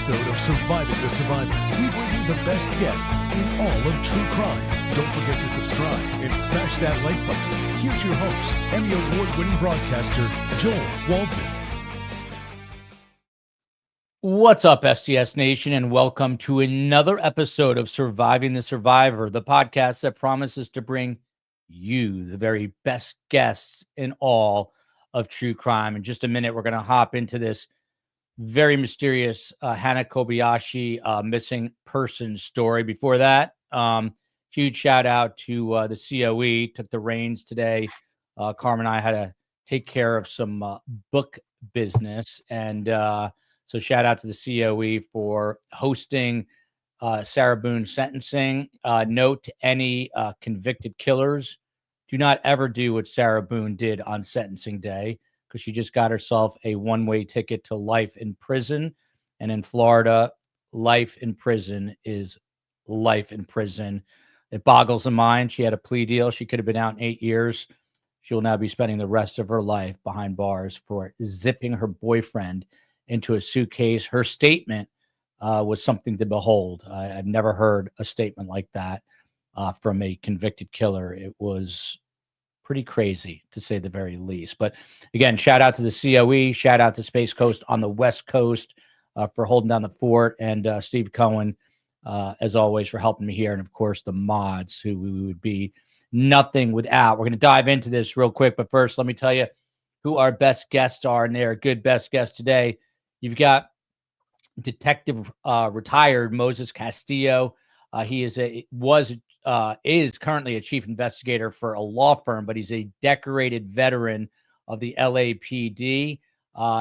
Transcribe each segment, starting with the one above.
episode of Surviving the Survivor. We bring you the best guests in all of true crime. Don't forget to subscribe and smash that like button. Here's your host, Emmy Award-winning broadcaster, Joel Waldman. What's up, STS Nation, and welcome to another episode of Surviving the Survivor, the podcast that promises to bring you the very best guests in all of true crime. In just a minute, we're going to hop into this very mysterious Hannah Kobayashi missing person story. Before that, huge shout out to the COE, took the reins today. Carmen and I had to take care of some book business, and so shout out to the COE for hosting Sarah Boone's sentencing. Note to any convicted killers, do not ever do what Sarah Boone did on sentencing day, because she just got herself a one-way ticket to life in prison. And in Florida, life in prison is life in prison. It boggles the mind. She had a plea deal. She could have been out in 8 years. She will now be spending the rest of her life behind bars for zipping her boyfriend into a suitcase. Her statement was something to behold. I've never heard a statement like that from a convicted killer. It was pretty crazy, to say the very least. But again, shout out to the COE, shout out to Space Coast on the West Coast for holding down the fort, and Steve Cohen, as always, for helping me here, and of course the mods, who we would be nothing without. We're going to dive into this real quick, but first, let me tell you who our best guests are, and they're a good best guest today. You've got Detective retired Moses Castillo. He is currently a chief investigator for a law firm, but he's a decorated veteran of the LAPD.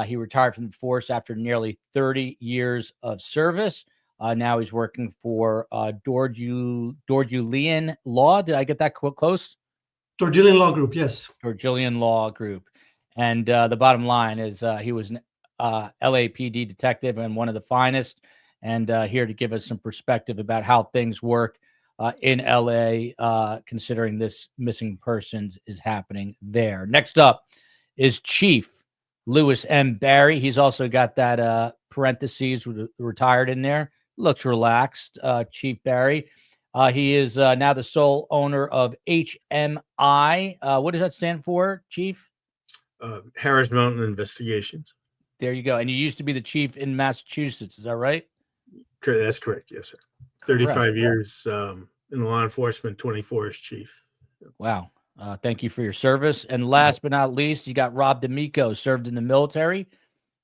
He retired from the force after nearly 30 years of service. Now he's working for Dorjulian Law. Did I get that close? Dorjulian Law Group, yes. Dorjulian Law Group. And the bottom line is he was an LAPD detective and one of the finest, and here to give us some perspective about how things work in LA, considering this missing persons is happening there. Next up is Chief Lewis M. Barry. He's also got that parentheses with retired in there. Looks relaxed, Chief Barry. He is now the sole owner of HMI. What does that stand for, Chief? Harris Mountain Investigations. There you go. And you used to be the chief in Massachusetts. Is that right? That's correct. Yes, sir. 35 Correct. years in law enforcement, 24 as chief. Wow. Thank you for your service. And last but not least, you got Rob D'Amico, served in the military.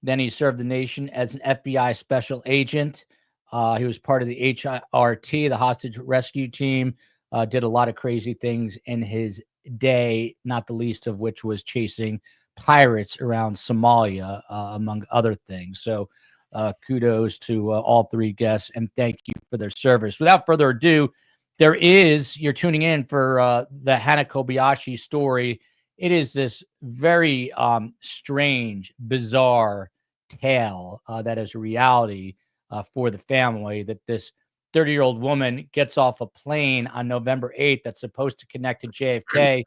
Then he served the nation as an FBI special agent. He was part of the HRT, the hostage rescue team, did a lot of crazy things in his day, not the least of which was chasing pirates around Somalia, among other things. So kudos to all three guests, and thank you for their service. Without further ado, you're tuning in for the Hannah Kobayashi story. It is this very strange, bizarre tale that is reality for the family, that this 30-year-old woman gets off a plane on November 8th that's supposed to connect to JFK,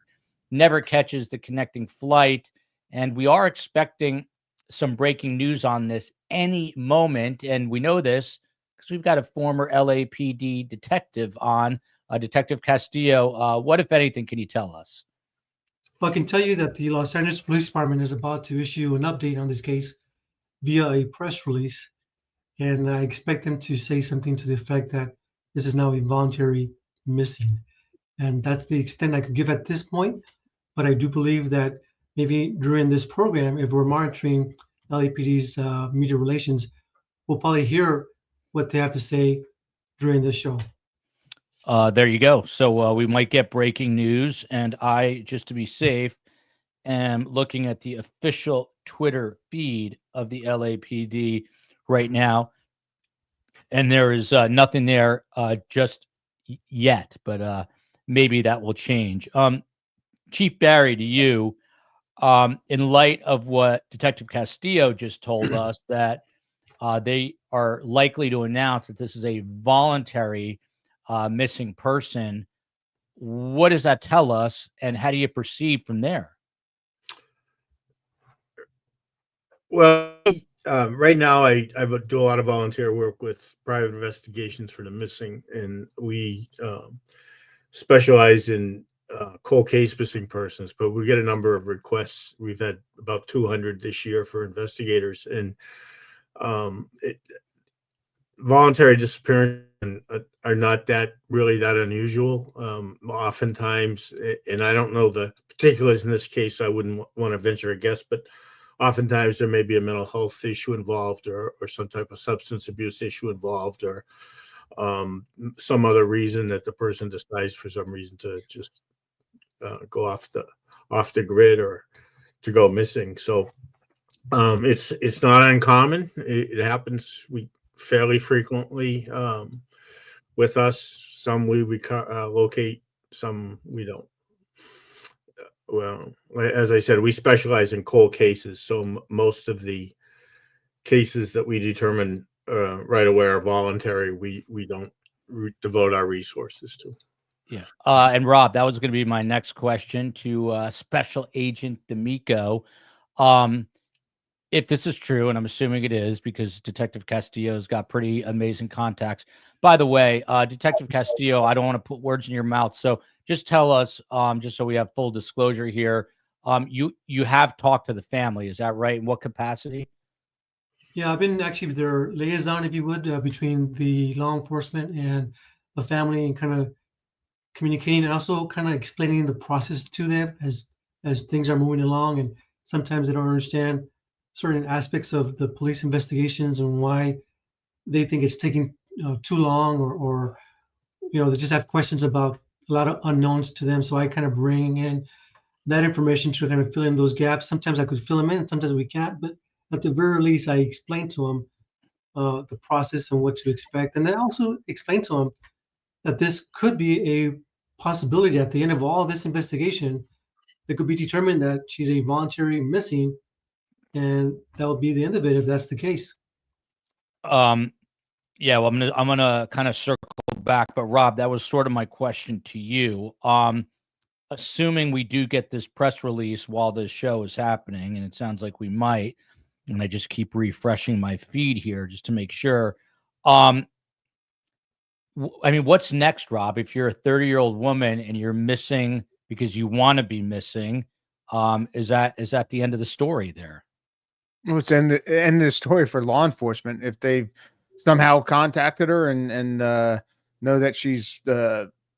never catches the connecting flight. And we are expecting some breaking news on this any moment. And we know this because we've got a former LAPD detective on, Detective Castillo. What, if anything, can you tell us? Well, I can tell you that the Los Angeles Police Department is about to issue an update on this case via a press release. And I expect them to say something to the effect that this is now a voluntary missing. And that's the extent I could give at this point. But I do believe that maybe during this program, if we're monitoring LAPD's media relations, we'll probably hear what they have to say during this show. There you go. So we might get breaking news. And I, just to be safe, am looking at the official Twitter feed of the LAPD right now. And there is nothing there just yet, but maybe that will change. Chief Barry, to you, in light of what Detective Castillo just told us, that they are likely to announce that this is a voluntary missing person, what does that tell us, and how do you proceed from there? Well, Right now, I do a lot of volunteer work with private investigations for the missing, and we specialize in cold case missing persons. But we get a number of requests. We've had about 200 this year for investigators, and voluntary disappearance are not really that unusual. Oftentimes, and I don't know the particulars in this case, so I wouldn't want to venture a guess, but oftentimes there may be a mental health issue involved, or some type of substance abuse issue involved, or some other reason that the person decides for some reason to just go off the grid or to go missing. So it's not uncommon. It happens fairly frequently with us. Some we locate, some we don't. Well, as I said, we specialize in cold cases, so most of the cases that we determine right away are voluntary. We don't devote our resources to. Yeah. And Rob, that was going to be my next question to Special Agent D'Amico. If this is true, and I'm assuming it is because Detective Castillo's got pretty amazing contacts. By the way, Detective Castillo, I don't want to put words in your mouth, so just tell us, just so we have full disclosure here, you have talked to the family, is that right? In what capacity? Yeah, I've been actually their liaison, if you would, between the law enforcement and the family, and kind of communicating, and also kind of explaining the process to them as things are moving along. And sometimes they don't understand certain aspects of the police investigations and why they think it's taking too long, or they just have questions about a lot of unknowns to them. So I kind of bring in that information to kind of fill in those gaps. Sometimes I could fill them in, sometimes we can't, but at the very least, I explain to them the process and what to expect. And I also explain to them that this could be a possibility at the end of all this investigation. It could be determined that she's a voluntary missing, and that will be the end of it if that's the case. Yeah, well, I'm gonna kind of circle back, but Rob, that was sort of my question to you. Assuming we do get this press release while this show is happening, and it sounds like we might, and I just keep refreshing my feed here just to make sure. I mean, what's next, Rob? If you're a 30-year-old woman and you're missing because you want to be missing, is that the end of the story there? Well, it's end of the story for law enforcement. If they've somehow contacted her and know that she's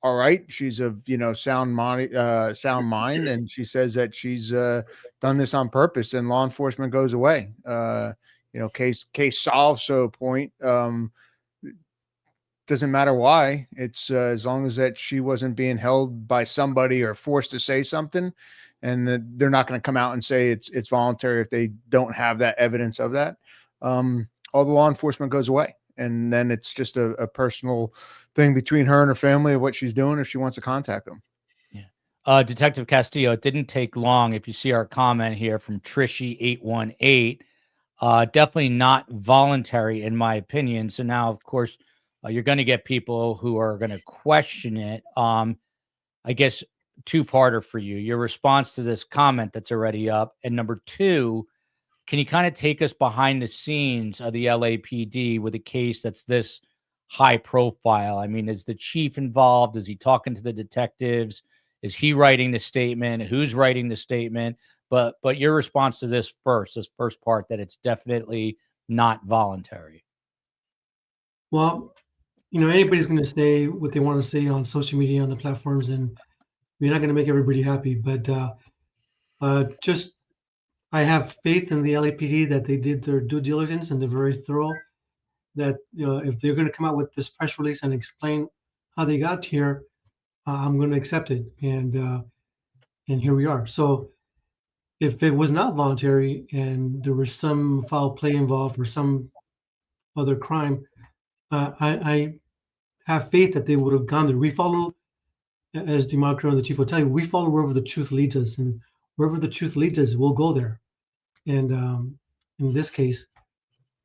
all right, she's of sound mind, and she says that she's done this on purpose, and law enforcement goes away. Case solved. So point. Doesn't matter why. It's as long as that she wasn't being held by somebody or forced to say something, and they're not going to come out and say it's voluntary if they don't have that evidence of that. All the law enforcement goes away, and then it's just a personal thing between her and her family of what she's doing if she wants to contact them. Yeah. Detective Castillo, it didn't take long. If you see our comment here from Trishy818, definitely not voluntary in my opinion. So now, of course, you're going to get people who are going to question it. I guess two-parter for you, your response to this comment that's already up. And number two, can you kind of take us behind the scenes of the LAPD with a case that's this high profile? I mean, is the chief involved? Is he talking to the detectives? Is he writing the statement? Who's writing the statement? But your response to this first part, that it's definitely not voluntary. Well, anybody's going to say what they want to say on social media, on the platforms, and we're not going to make everybody happy. But I have faith in the LAPD that they did their due diligence and they're very thorough. That if they're going to come out with this press release and explain how they got here, I'm going to accept it, and here we are. So if it was not voluntary and there was some foul play involved or some other crime, I have faith that they would have gone there. We follow, as DeMarco and the chief will tell you, we follow wherever the truth leads us, and wherever the truth leads us, we'll go there. And in this case,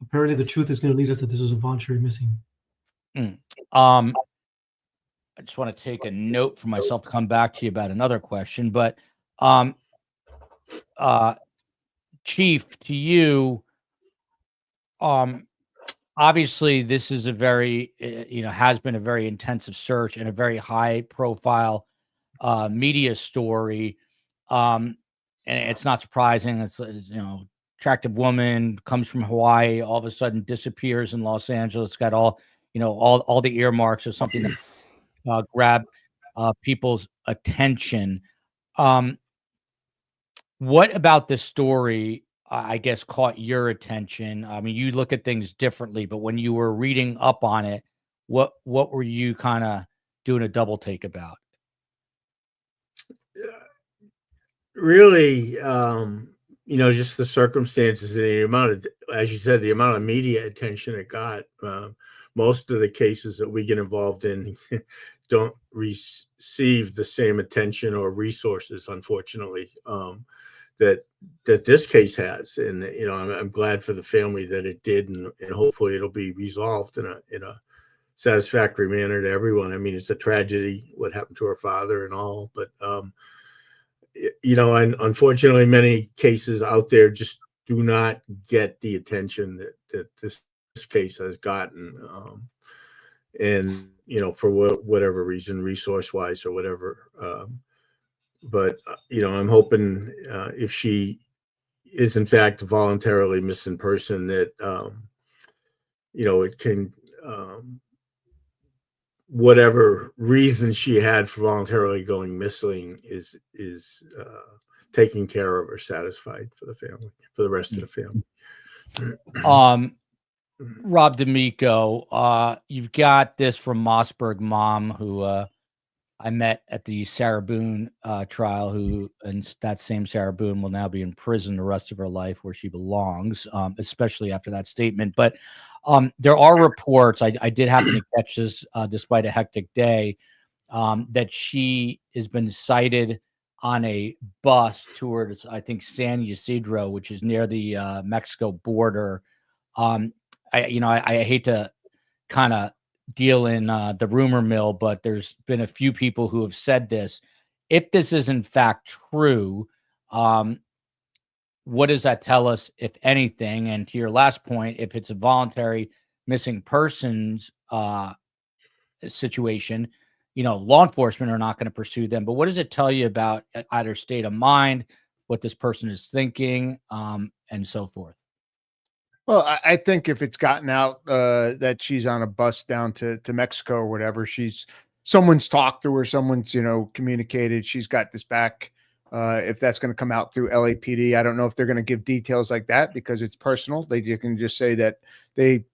apparently the truth is going to lead us that this was a voluntary missing. I just want to take a note for myself to come back to you about another question, but Chief, to you, Obviously this is a very, has been a very intensive search and a very high profile media story. And it's not surprising. It's, attractive woman comes from Hawaii, all of a sudden disappears in Los Angeles, got all the earmarks of something that grab people's attention. What about this story, I guess, caught your attention? I mean, you look at things differently, but when you were reading up on it, what were you kind of doing a double take about? Really, just the circumstances and the amount of, as you said, the amount of media attention it got. Most of the cases that we get involved in don't receive the same attention or resources, unfortunately, that this case has. And I'm glad for the family that it did, and hopefully it'll be resolved in a satisfactory manner to everyone. I mean, it's a tragedy what happened to her father and all, but and unfortunately many cases out there just do not get the attention that this case has gotten, and for whatever reason, resource wise or whatever. But I'm hoping if she is in fact voluntarily missing person, that it can, whatever reason she had for voluntarily going missing is taken care of or satisfied for the family, for the rest of the family. Rob D'Amico, you've got this from Mossberg Mom, who I met at the Sarah Boone trial, and that same Sarah Boone will now be in prison the rest of her life, where she belongs, especially after that statement. But there are reports, I did happen to catch this despite a hectic day, that she has been cited on a bus towards, I think, San Ysidro, which is near the Mexico border. I hate to kind of deal in the rumor mill, but there's been a few people who have said this. If this is in fact true, what does that tell us, if anything? And to your last point, if it's a voluntary missing persons situation, law enforcement are not going to pursue them. But what does it tell you about either state of mind, what this person is thinking, and so forth? Well, I think if it's gotten out that she's on a bus down to Mexico or whatever, someone's talked to her, someone's, communicated, she's got this back. If that's going to come out through LAPD, I don't know if they're going to give details like that because it's personal. They can just say that they,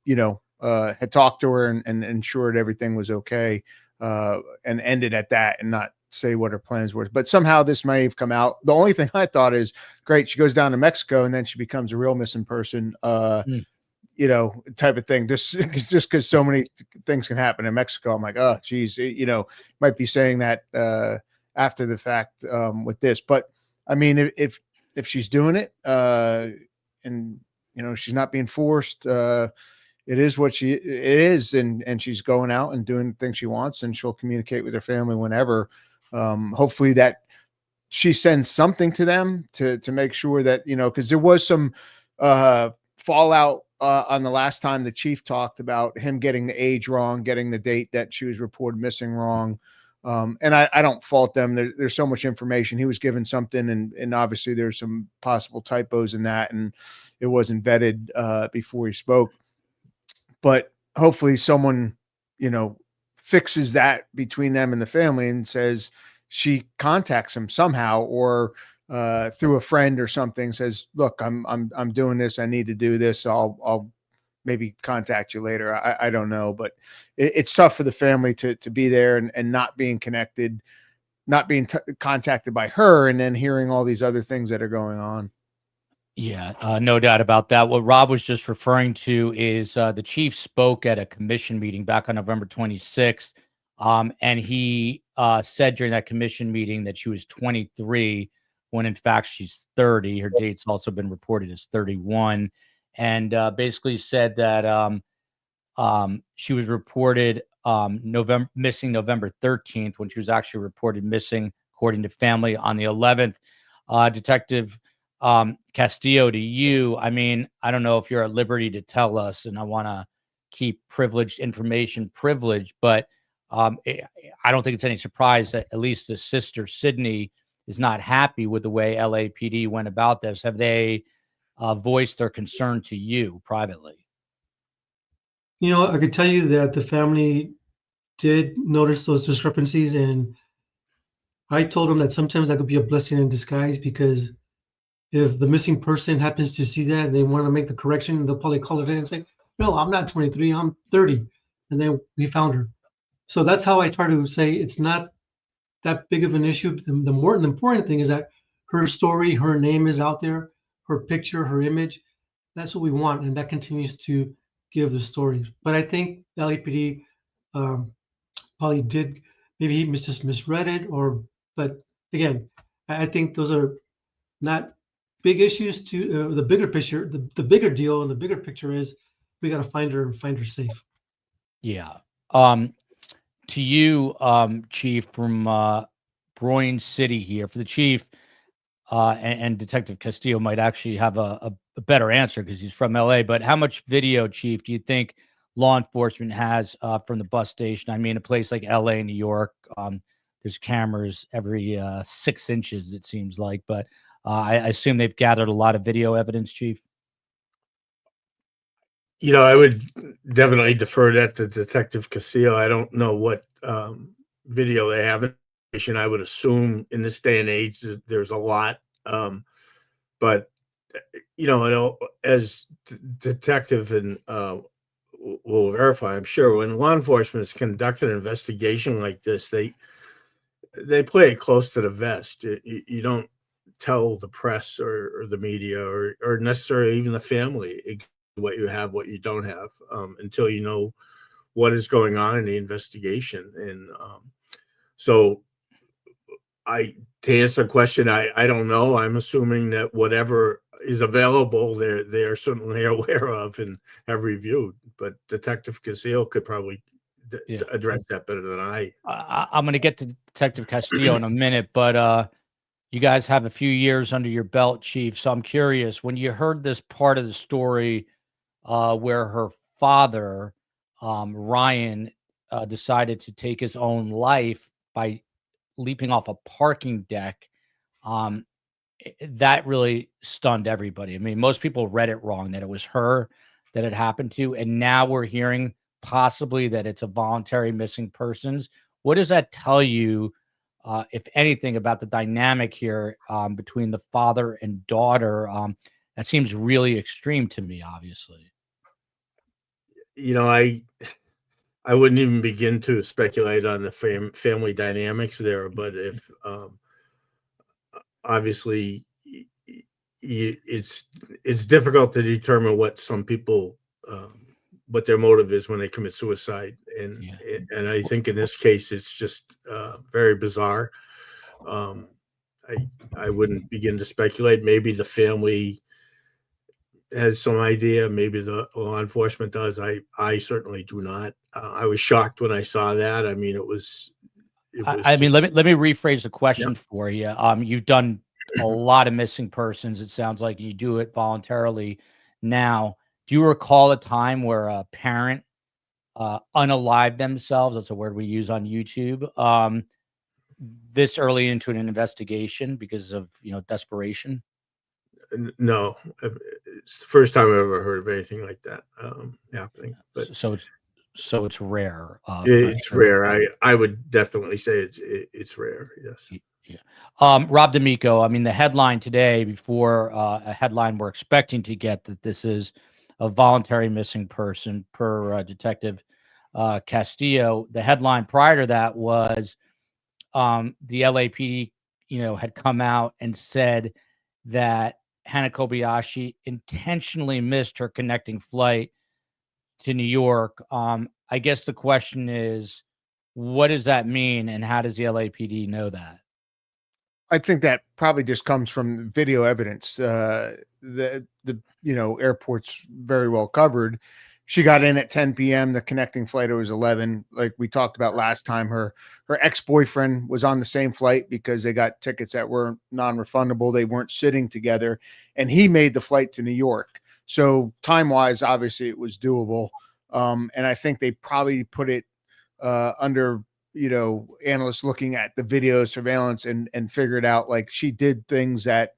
had talked to her and ensured everything was okay, and ended at that and not say what her plans were. But somehow this may have come out. The only thing I thought is, great, she goes down to Mexico and then she becomes a real missing person, type of thing. Just because so many things can happen in Mexico. I'm like, oh, geez, might be saying that after the fact with this. But I mean, if she's doing it and she's not being forced, it is what it is, and she's going out and doing the things she wants, and she'll communicate with her family whenever. Hopefully that she sends something to them to make sure that, because there was some fallout on the last time the chief talked about him getting the age wrong, getting the date that she was reported missing wrong. And I don't fault them. There's so much information. He was given something, and obviously there's some possible typos in that, and it wasn't vetted before he spoke. But hopefully someone, fixes that between them and the family and says she contacts him somehow, or through a friend or something, says, look, I'm doing this. I need to do this. I'll maybe contact you later. I don't know, but it's tough for the family to be there and not being connected, not being contacted by her, and then hearing all these other things that are going on. Yeah, no doubt about that. What Rob was just referring to is the chief spoke at a commission meeting back on November 26th. And he said during that commission meeting that she was 23, when in fact she's 30. Her date's also been reported as 31. And basically said that she was reported missing November 13th, when she was actually reported missing, according to family, on the 11th. Detective Castillo, to you, I mean, I don't know if you're at liberty to tell us, and I want to keep privileged information privileged, but I don't think it's any surprise that at least the sister, Sydney, is not happy with the way LAPD went about this. Have they voiced their concern to you privately? You know, I could tell you that the family did notice those discrepancies, and I told them that sometimes that could be a blessing in disguise because if the missing person happens to see that and they want to make the correction, they'll probably call it in and say, "No, I'm not 23, I'm 30," and then we found her. So that's how I try to say it's not that big of an issue. The important thing is that her story, her name is out there, her picture, her image. That's what we want, and that continues to give the story. But I think LAPD um, probably did maybe he just misread it, or but again, I think those are not big issues to the bigger picture. The bigger deal and the bigger picture is we got to find her and find her safe. Yeah. To you, Chief, from Broyne City here. For the Chief, and Detective Castillo might actually have a better answer because he's from LA, but how much video, Chief, do you think law enforcement has from the bus station? I mean, a place like LA, New York, there's cameras every 6 inches, it seems like, but I assume they've gathered a lot of video evidence, Chief. You know, I would definitely defer that to Detective Castillo. I don't know what video they have. I would assume in this day and age there's a lot, but you know, as detective and will verify, I'm sure when law enforcement is conducting an investigation like this, they play it close to the vest. You don't tell the press or the media or necessarily even the family what you have, what you don't have, until you know what is going on in the investigation. And so to answer the question, I don't know. I'm assuming that whatever is available, they are certainly aware of and have reviewed. But Detective Castillo could probably address that better than I. I'm going to get to Detective Castillo in a minute, but you guys have a few years under your belt, Chief. So I'm curious, when you heard this part of the story where her father, Ryan, decided to take his own life by leaping off a parking deck, that really stunned everybody. I mean, most people read it wrong, that it was her that it happened to, and now we're hearing possibly that it's a voluntary missing persons. What does that tell you, if anything, about the dynamic here between the father and daughter? That seems really extreme to me, obviously. You know, I wouldn't even begin to speculate on the family dynamics there, but if obviously it's difficult to determine what some people what their motive is when they commit suicide, and I think in this case it's just very bizarre. I wouldn't begin to speculate. Maybe the family has some idea, maybe the law enforcement does. I certainly do not. I was shocked when I saw that. I mean, it was I mean, let me rephrase the question Yep. for you. You've done a lot of missing persons. It sounds like you do it voluntarily now. Do you recall a time where a parent unalived themselves? That's a word we use on YouTube. This early into an investigation because of desperation. No, it's the first time I've ever heard of anything like that happening. But So it's rare. it's sure. rare. I would definitely say it's rare. Yes. Yeah. Rob D'Amico, I mean, the headline today, before a headline we're expecting to get, that this is a voluntary missing person per Detective Castillo. The headline prior to that was the LAPD, had come out and said that Hannah Kobayashi intentionally missed her connecting flight to New York. I guess the question is, what does that mean, and how does the LAPD know that? I think that probably just comes from video evidence. The airport's very well covered, she got in at 10 p.m. The connecting flight was 11. Like we talked about last time, her ex-boyfriend was on the same flight because they got tickets that were non-refundable. They weren't sitting together, and he made the flight to New York. So time-wise, obviously, it was doable. And I think they probably put it under, analysts looking at the video surveillance and figured out like she did things that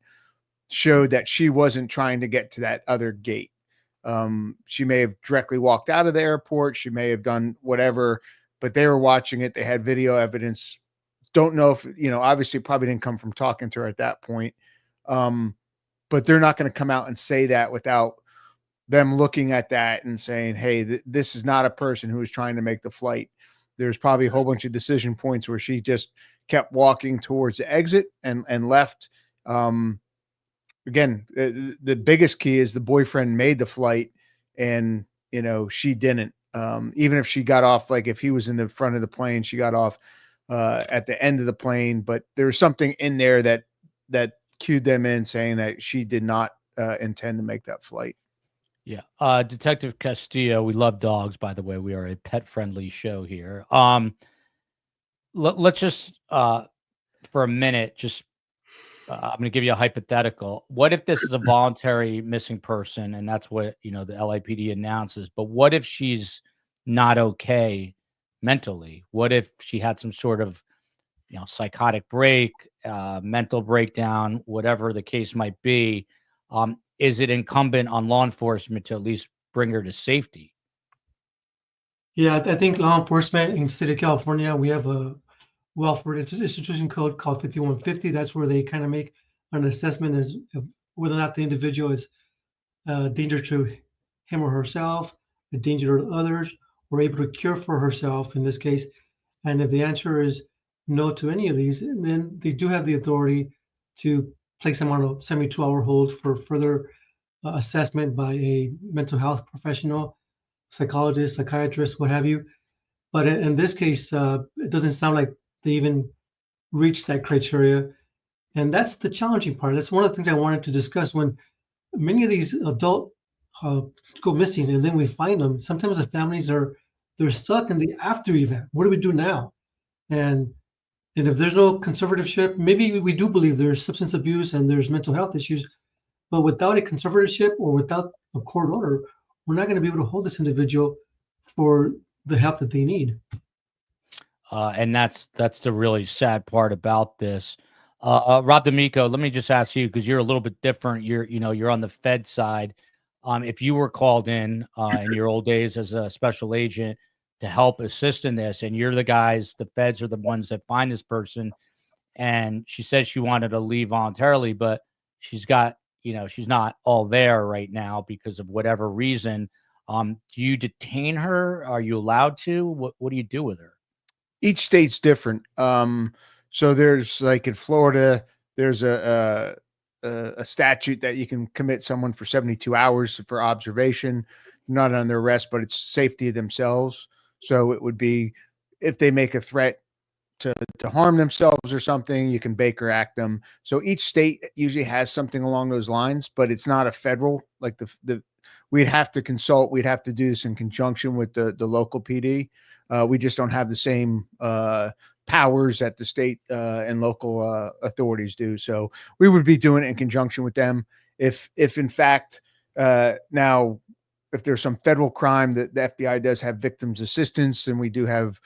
showed that she wasn't trying to get to that other gate. She may have directly walked out of the airport. She may have done whatever, but they were watching it. They had video evidence. Don't know if, obviously it probably didn't come from talking to her at that point. But they're not going to come out and say that without them looking at that and saying, hey, this is not a person who is trying to make the flight. There's probably a whole bunch of decision points where she just kept walking towards the exit and left. Again, the biggest key is the boyfriend made the flight and, she didn't. Even if she got off, like if he was in the front of the plane, she got off at the end of the plane, but there was something in there that cued them in saying that she did not intend to make that flight. Yeah. Detective Castillo, we love dogs, by the way. We are a pet-friendly show here. Let's just, for a minute, just I'm going to give you a hypothetical. What if this is a voluntary missing person, and that's what, the LAPD announces, but what if she's not okay mentally? What if she had some sort of, psychotic break, mental breakdown, whatever the case might be? Is it incumbent on law enforcement to at least bring her to safety? Yeah, I think law enforcement in the state of California, we have a welfare institution code called 5150. That's where they kind of make an assessment as of whether or not the individual is a danger to him or herself, a danger to others, or able to cure for herself in this case. And if the answer is no to any of these, then they do have the authority to place them on a 72-hour hold for further assessment by a mental health professional, psychologist, psychiatrist, what have you. But in this case, it doesn't sound like they even reached that criteria. And that's the challenging part. That's one of the things I wanted to discuss. When many of these adults go missing and then we find them, sometimes the families they're stuck in the after event. What do we do now? And if there's no conservatorship, maybe we do believe there's substance abuse and there's mental health issues, but without a conservatorship or without a court order, we're not going to be able to hold this individual for the help that they need. And that's the really sad part about this. Rob D'Amico, let me just ask you, because you're a little bit different. You're on the Fed side. If you were called in your old days as a special agent to help assist in this, and you're the feds are the ones that find this person, and she says she wanted to leave voluntarily, but she's got, she's not all there right now because of whatever reason. Do you detain her? Are you allowed to? What do you do with her? Each state's different. So there's like in Florida, there's a statute that you can commit someone for 72 hours for observation, not under arrest, but it's safety of themselves. So it would be if they make a threat to harm themselves or something, you can Baker Act them. So each state usually has something along those lines, but it's not a federal, like we'd have to consult. We'd have to do this in conjunction with the local PD. We just don't have the same powers that the state and local authorities do. So we would be doing it in conjunction with them. If in fact, now, if there's some federal crime that the FBI does have victims assistance, and we do have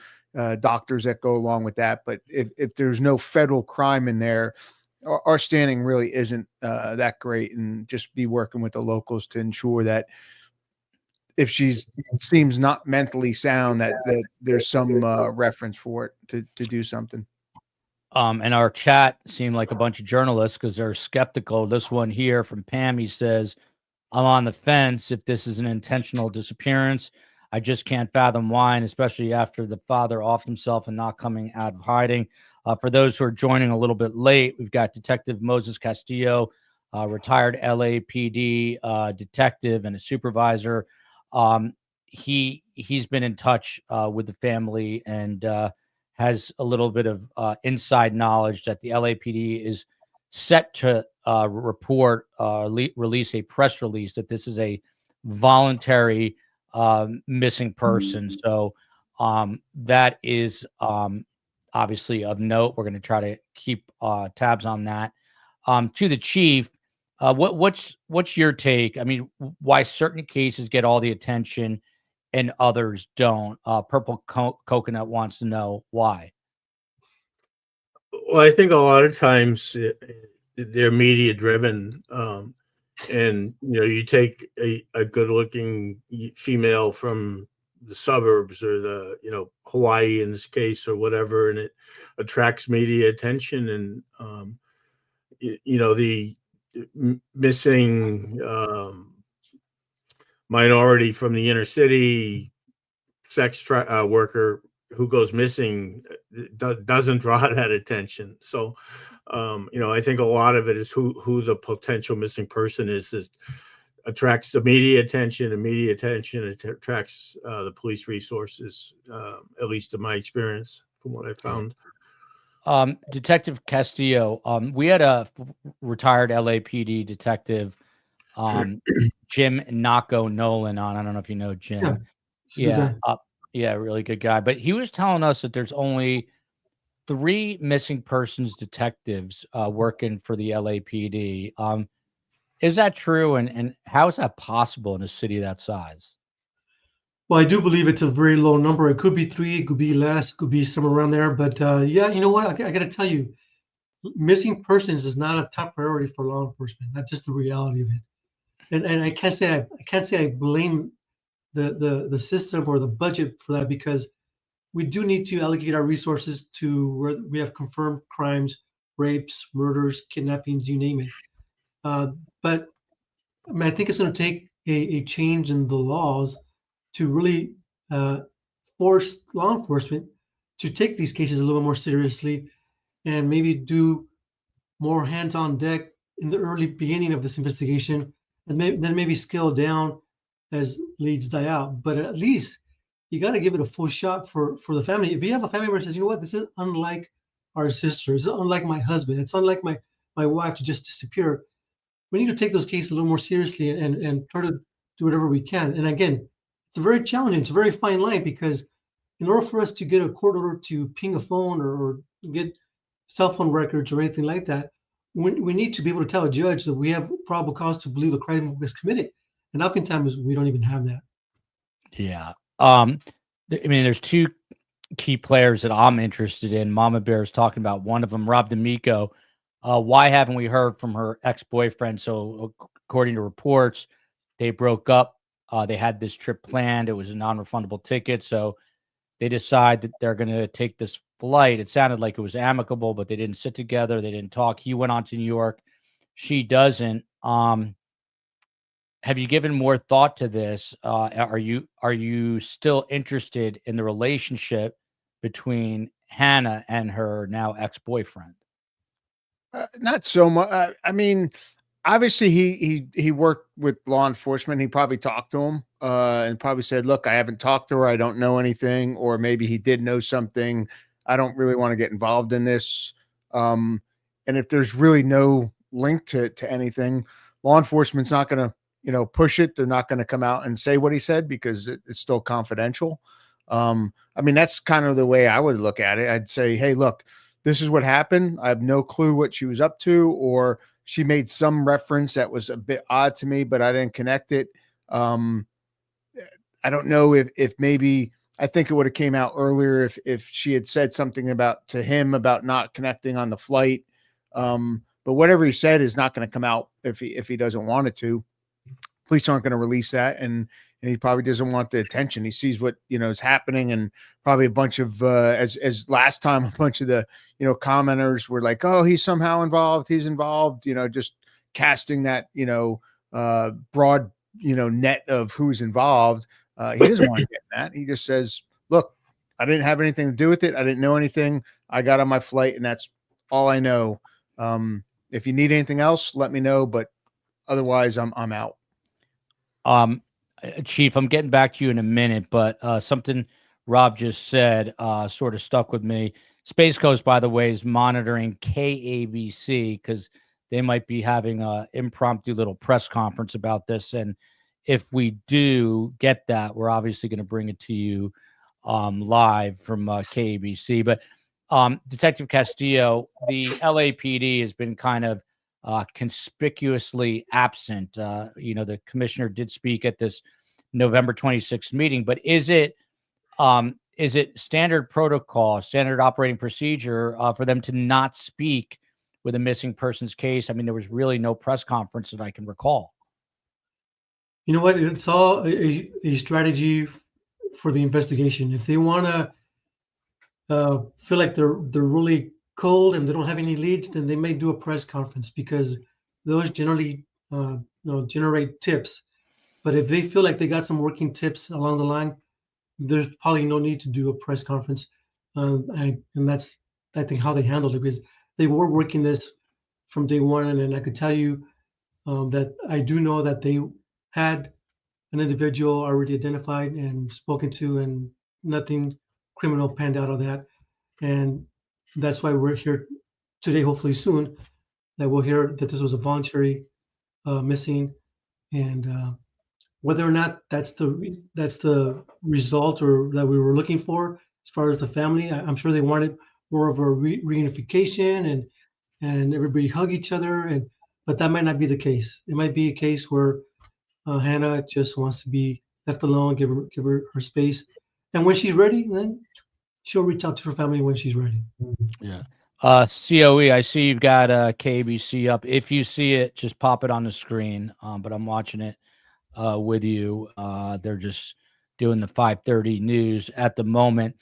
doctors that go along with that. But if there's no federal crime in there, our standing really isn't that great, and just be working with the locals to ensure that if she seems not mentally sound, that there's some reference for it to do something. And our chat seemed like a bunch of journalists because they're skeptical. This one here from Pam, he says, I'm on the fence if this is an intentional disappearance. I just can't fathom why, and especially after the father offed himself and not coming out of hiding. For those who are joining a little bit late, we've got Detective Moses Castillo, retired LAPD detective and a supervisor. He's been in touch with the family and has a little bit of inside knowledge that the LAPD is set to release a press release that this is a voluntary missing person. So that is obviously of note. We're going to try to keep tabs on that. To the chief, what's your take? I mean, why certain cases get all the attention and others don't? Purple Coconut wants to know why. Well, I think a lot of times they're media driven. And you take a good looking female from the suburbs or the Hawaii in this case or whatever, and it attracts media attention. And the missing minority from the inner city sex worker who goes missing doesn't draw that attention. So I think a lot of it is who the potential missing person is attracts the media attention, and media attention attracts the police resources, at least in my experience from what I found. Detective Castillo, we had a retired LAPD detective, Jim Naco Nolan on. I don't know if you know Jim. Yeah. Really good guy. But he was telling us that there's only 3 missing persons detectives working for the LAPD. Is that true? And how is that possible in a city that size? Well, I do believe it's a very low number. It could be 3, it could be less, it could be somewhere around there. But yeah, you know what? I got to tell you, missing persons is not a top priority for law enforcement. That's just the reality of it. And I can't say I blame the system or the budget for that, because we do need to allocate our resources to where we have confirmed crimes, rapes, murders, kidnappings, you name it. But I mean, I think it's going to take a change in the laws to really force law enforcement to take these cases a little more seriously, and maybe do more hands on deck in the early beginning of this investigation, and then maybe scale down as leads die out. But at least you got to give it a full shot for the family. If you have a family member that says, you know what, this is unlike our sister, it's unlike my husband, it's unlike my wife to just disappear, we need to take those cases a little more seriously and try to do whatever we can. And again, it's very challenging. It's a very fine line, because in order for us to get a court order to ping a phone or get cell phone records or anything like that, we need to be able to tell a judge that we have probable cause to believe a crime was committed. And oftentimes we don't even have that. Yeah. I mean, there's 2 key players that I'm interested in. Mama Bear is talking about one of them, Rob D'Amico. Why haven't we heard from her ex-boyfriend? So according to reports, they broke up. They had this trip planned. It was a non-refundable ticket. So they decide that they're going to take this flight. It sounded like it was amicable, but they didn't sit together. They didn't talk. He went on to New York. She doesn't. Have you given more thought to this? Are you still interested in the relationship between Hannah and her now ex-boyfriend? Not so much. I mean, obviously he worked with law enforcement. He probably talked to him and probably said, look, I haven't talked to her, I don't know anything. Or maybe he did know something. I don't really want to get involved in this. And if there's really no link to anything, law enforcement's not going to push it. They're not going to come out and say what he said, because it's still confidential. I mean, that's kind of the way I would look at it. I'd say, hey, look, this is what happened. I have no clue what she was up to, or she made some reference that was a bit odd to me, but I didn't connect it. I don't know if maybe, I think it would have came out earlier if she had said something to him about not connecting on the flight. But whatever he said is not going to come out if he doesn't want it to. Police aren't going to release that, and he probably doesn't want the attention. He sees what is happening, and probably a bunch of as last time, a bunch of the commenters were like, oh, he's somehow involved, he's involved, just casting that broad net of who's involved. He doesn't want to get that. He just says, look, I didn't have anything to do with it, I didn't know anything, I got on my flight, and that's all I know. If you need anything else, let me know, but otherwise I'm out. Chief, I'm getting back to you in a minute, but something Rob just said sort of stuck with me. Space Coast, by the way, is monitoring KABC because they might be having an impromptu little press conference about this. And if we do get that, we're obviously going to bring it to you live from KABC. But Detective Castillo, the LAPD has been kind of conspicuously absent. The commissioner did speak at this November 26th meeting, but is it standard protocol, standard operating procedure for them to not speak with a missing persons case? I mean, there was really no press conference that I can recall. You know what? It's all a strategy for the investigation. If they want to feel like they're really cold and they don't have any leads, then they may do a press conference, because those generally generate tips. But if they feel like they got some working tips along the line, there's probably no need to do a press conference. And that's, I think, how they handled it, because they were working this from day one. And I could tell you that I do know that they had an individual already identified and spoken to, and nothing criminal panned out of that. And that's why we're here today, hopefully soon, that we'll hear that this was a voluntary missing. And whether or not that's the result or that we were looking for as far as the family, I'm sure they wanted more of a reunification and everybody hug each other. But that might not be the case. It might be a case where Hannah just wants to be left alone, give her space, and when she's ready, then she'll reach out to her family when she's ready. Yeah. COE, I see you've got KBC up. If you see it, just pop it on the screen. But I'm watching it with you. They're just doing the 5:30 news at the moment.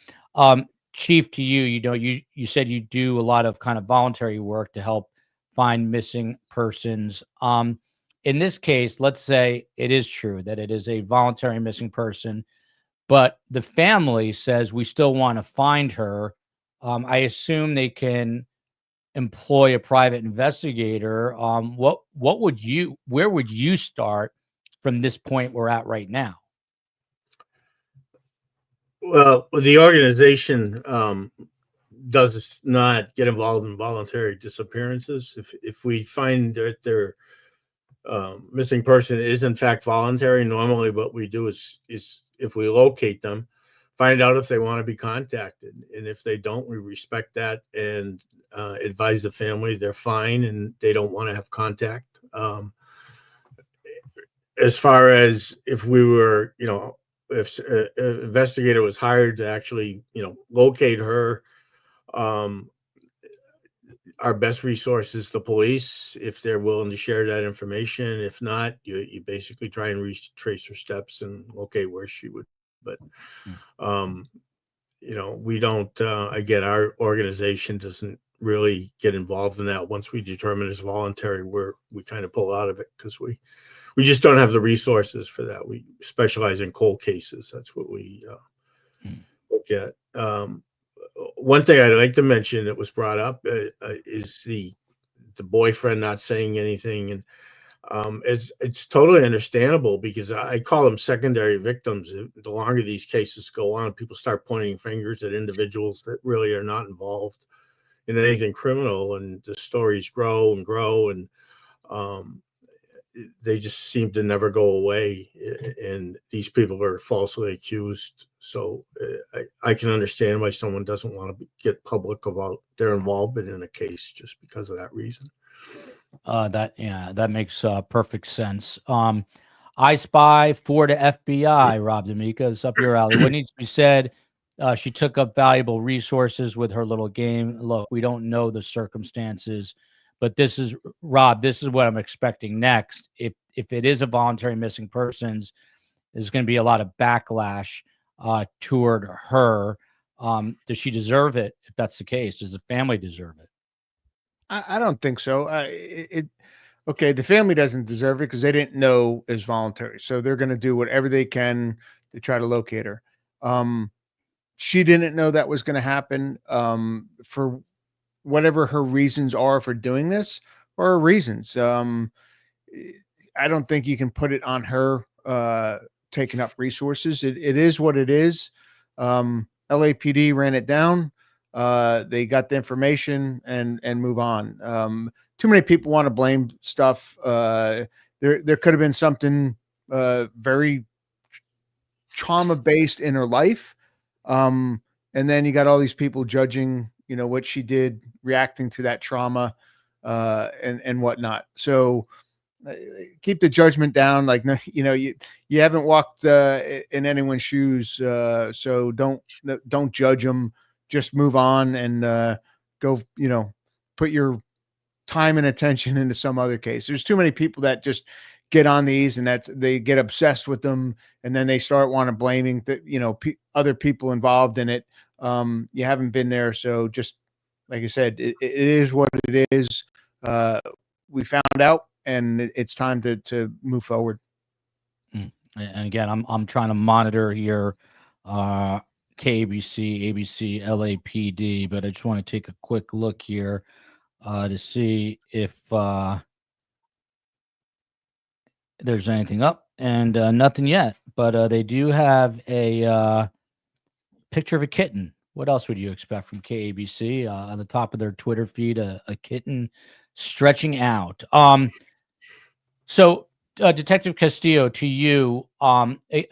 Chief, to you, you said you do a lot of kind of voluntary work to help find missing persons. In this case, let's say it is true that it is a voluntary missing person, but the family says we still want to find her. I assume they can employ a private investigator. Where would you start from this point we're at right now? Well, the organization does not get involved in voluntary disappearances. If we find that their missing person is in fact voluntary, normally what we do is if we locate them, find out if they want to be contacted, and if they don't, we respect that and advise the family they're fine and they don't want to have contact. As far as if we were, if an investigator was hired to actually, locate her, our best resource is the police, if they're willing to share that information. If not, you basically try and retrace her steps and locate where she would. But, we don't, again, our organization doesn't really get involved in that. Once we determine it's voluntary, we kind of pull out of it, because we just don't have the resources for that. We specialize in cold cases. That's what we look at. One thing I'd like to mention that was brought up is the boyfriend not saying anything, and it's totally understandable, because I call them secondary victims. The longer these cases go on, people start pointing fingers at individuals that really are not involved in anything criminal, and the stories grow and grow, and they just seem to never go away, and these people are falsely accused. So I can understand why someone doesn't want to get public about their involvement in a case just because of that reason. That makes perfect sense. I Spy for the FBI, Rob D'Amica, it's up your alley. What needs to be said? She took up valuable resources with her little game. Look, we don't know the circumstances, but this is, Rob, this is what I'm expecting next. If it is a voluntary missing persons, there's going to be a lot of backlash toward her. Does she deserve it? If that's the case, does the family deserve it? I don't think so. Okay, the family doesn't deserve it because they didn't know it was voluntary. So they're going to do whatever they can to try to locate her. She didn't know that was going to happen for whatever her reasons are for doing this, or her reasons. I don't think you can put it on her taking up resources. It is what it is. LAPD ran it down. They got the information and move on. Too many people want to blame stuff. There could have been something very trauma based in her life. And then you got all these people judging, what she did, reacting to that trauma, and whatnot. So keep the judgment down. Like, you haven't walked in anyone's shoes. So don't judge them. Just move on and go, put your time and attention into some other case. There's too many people that just get on these and they get obsessed with them. And then they start blaming that, other people involved in it. You haven't been there. So just like I said, it is what it is. We found out and it's time to move forward. And again, I'm trying to monitor here, KABC, ABC, LAPD, but I just want to take a quick look here to see if there's anything up, and nothing yet. But they do have a picture of a kitten. What else would you expect from KABC? On the top of their Twitter feed, a kitten stretching out. So Detective Castillo, to you,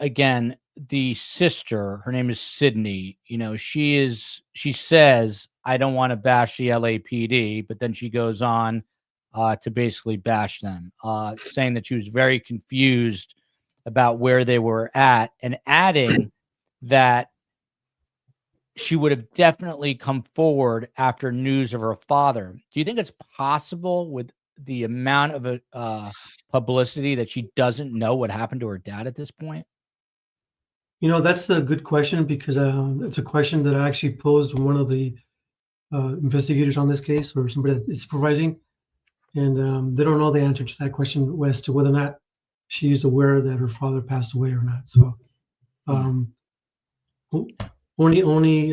again, the sister, her name is Sydney. She says, I don't want to bash the LAPD, but then she goes on to basically bash them, saying that she was very confused about where they were at, and adding that she would have definitely come forward after news of her father. Do you think it's possible, with the amount of publicity, that she doesn't know what happened to her dad at this point? That's a good question, because it's a question that I actually posed to one of the investigators on this case, or somebody that it's supervising, and they don't know the answer to that question as to whether or not she is aware that her father passed away or not. So only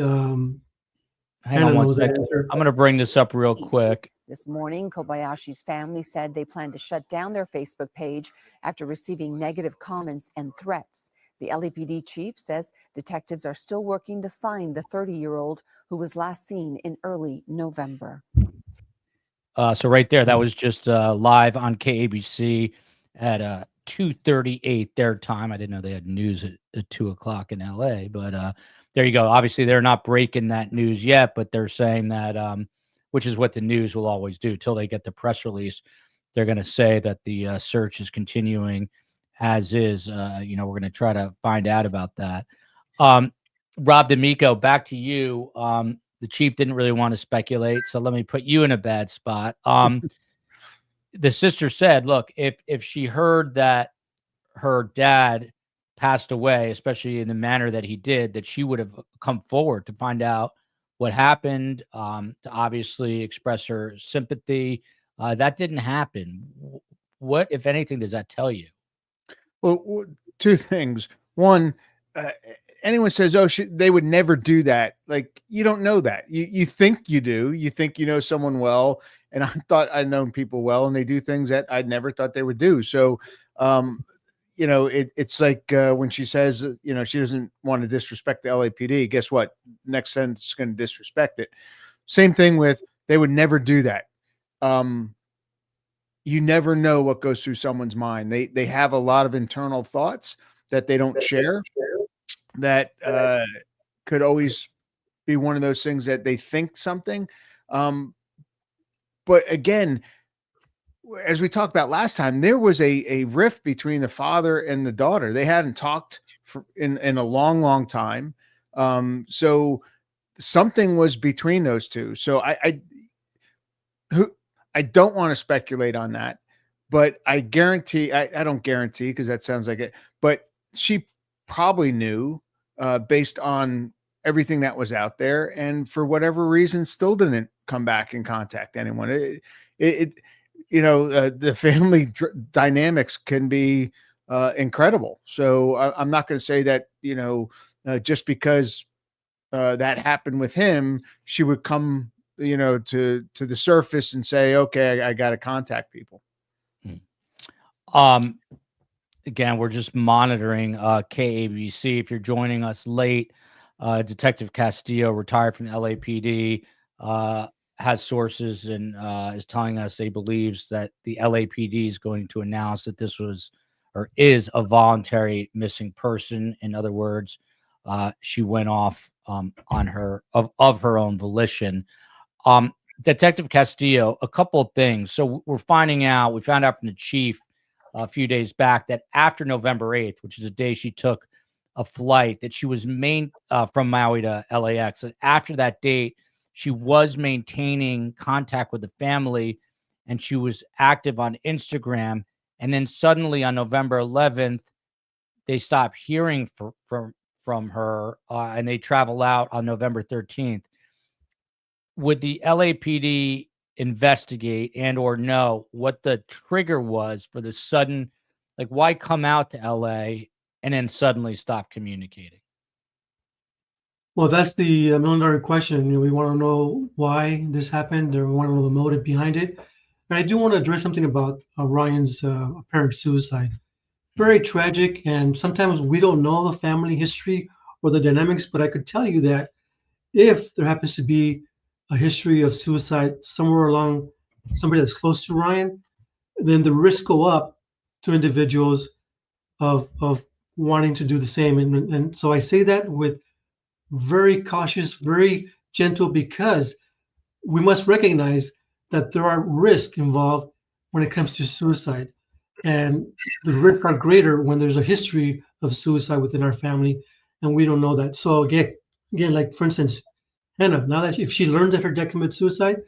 Hang on one second. I'm going to bring this up real quick. This morning, Kobayashi's family said they plan to shut down their Facebook page after receiving negative comments and threats. The LAPD chief says detectives are still working to find the 30-year-old who was last seen in early November. So right there, that was just live on KABC at 2:38 their time. I didn't know they had news at 2 o'clock in LA, but there you go. Obviously, they're not breaking that news yet, but they're saying that, which is what the news will always do till they get the press release. They're going to say that the search is continuing as is. We're going to try to find out about that. Rob D'Amico, back to you. The chief didn't really want to speculate, so let me put you in a bad spot. The sister said, look, if she heard that her dad passed away, especially in the manner that he did, that she would have come forward to find out what happened, to obviously express her sympathy. That didn't happen. What, if anything, does that tell you? Well, two things. One, anyone says, oh, they would never do that. Like, you don't know that. You think you do. You think you know someone well. And I thought I'd known people well, and they do things that I'd never thought they would do. So, it's like when she says, she doesn't want to disrespect the LAPD. Guess what? Next sentence is going to disrespect it. Same thing with, they would never do that. You never know what goes through someone's mind. They have a lot of internal thoughts that they don't share. That could always be one of those things that they think something. But again, as we talked about last time, there was a rift between the father and the daughter. They hadn't talked in a long, long time. So something was between those two. So I don't want to speculate on that, but I guarantee, I don't guarantee, because that sounds like it, but she probably knew based on everything that was out there, and for whatever reason still didn't come back and contact anyone. The family dynamics can be incredible. So I'm not going to say that, just because that happened with him, she would come, to the surface and say, okay, I got to contact people. Again, we're just monitoring KABC. If you're joining us late, Detective Castillo, retired from LAPD, has sources and is telling us he believes that the LAPD is going to announce that this was or is a voluntary missing person. In other words, she went off on her of her own volition. Detective Castillo, a couple of things. So we found out from the chief a few days back that after November 8th, which is a day she took a flight, that she was from Maui to LAX. And after that date, she was maintaining contact with the family, and she was active on Instagram. And then suddenly on November 11th, they stopped hearing from her, and they travel out on November 13th. Would the LAPD investigate and or know what the trigger was for the sudden, like, why come out to LA and then suddenly stop communicating? Well, that's the million-dollar question. You know, we want to know why this happened, or we want to know the motive behind it. And I do want to address something about Ryan's apparent suicide. Very tragic, and sometimes we don't know the family history or the dynamics, but I could tell you that if there happens to be a history of suicide somewhere along somebody that's close to Ryan, then the risks go up to individuals of wanting to do the same. And so I say that with very cautious, very gentle, because we must recognize that there are risks involved when it comes to suicide. And the risks are greater when there's a history of suicide within our family, and we don't know that. So again, like for instance, Hannah, now that if she learns that her dad committed suicide,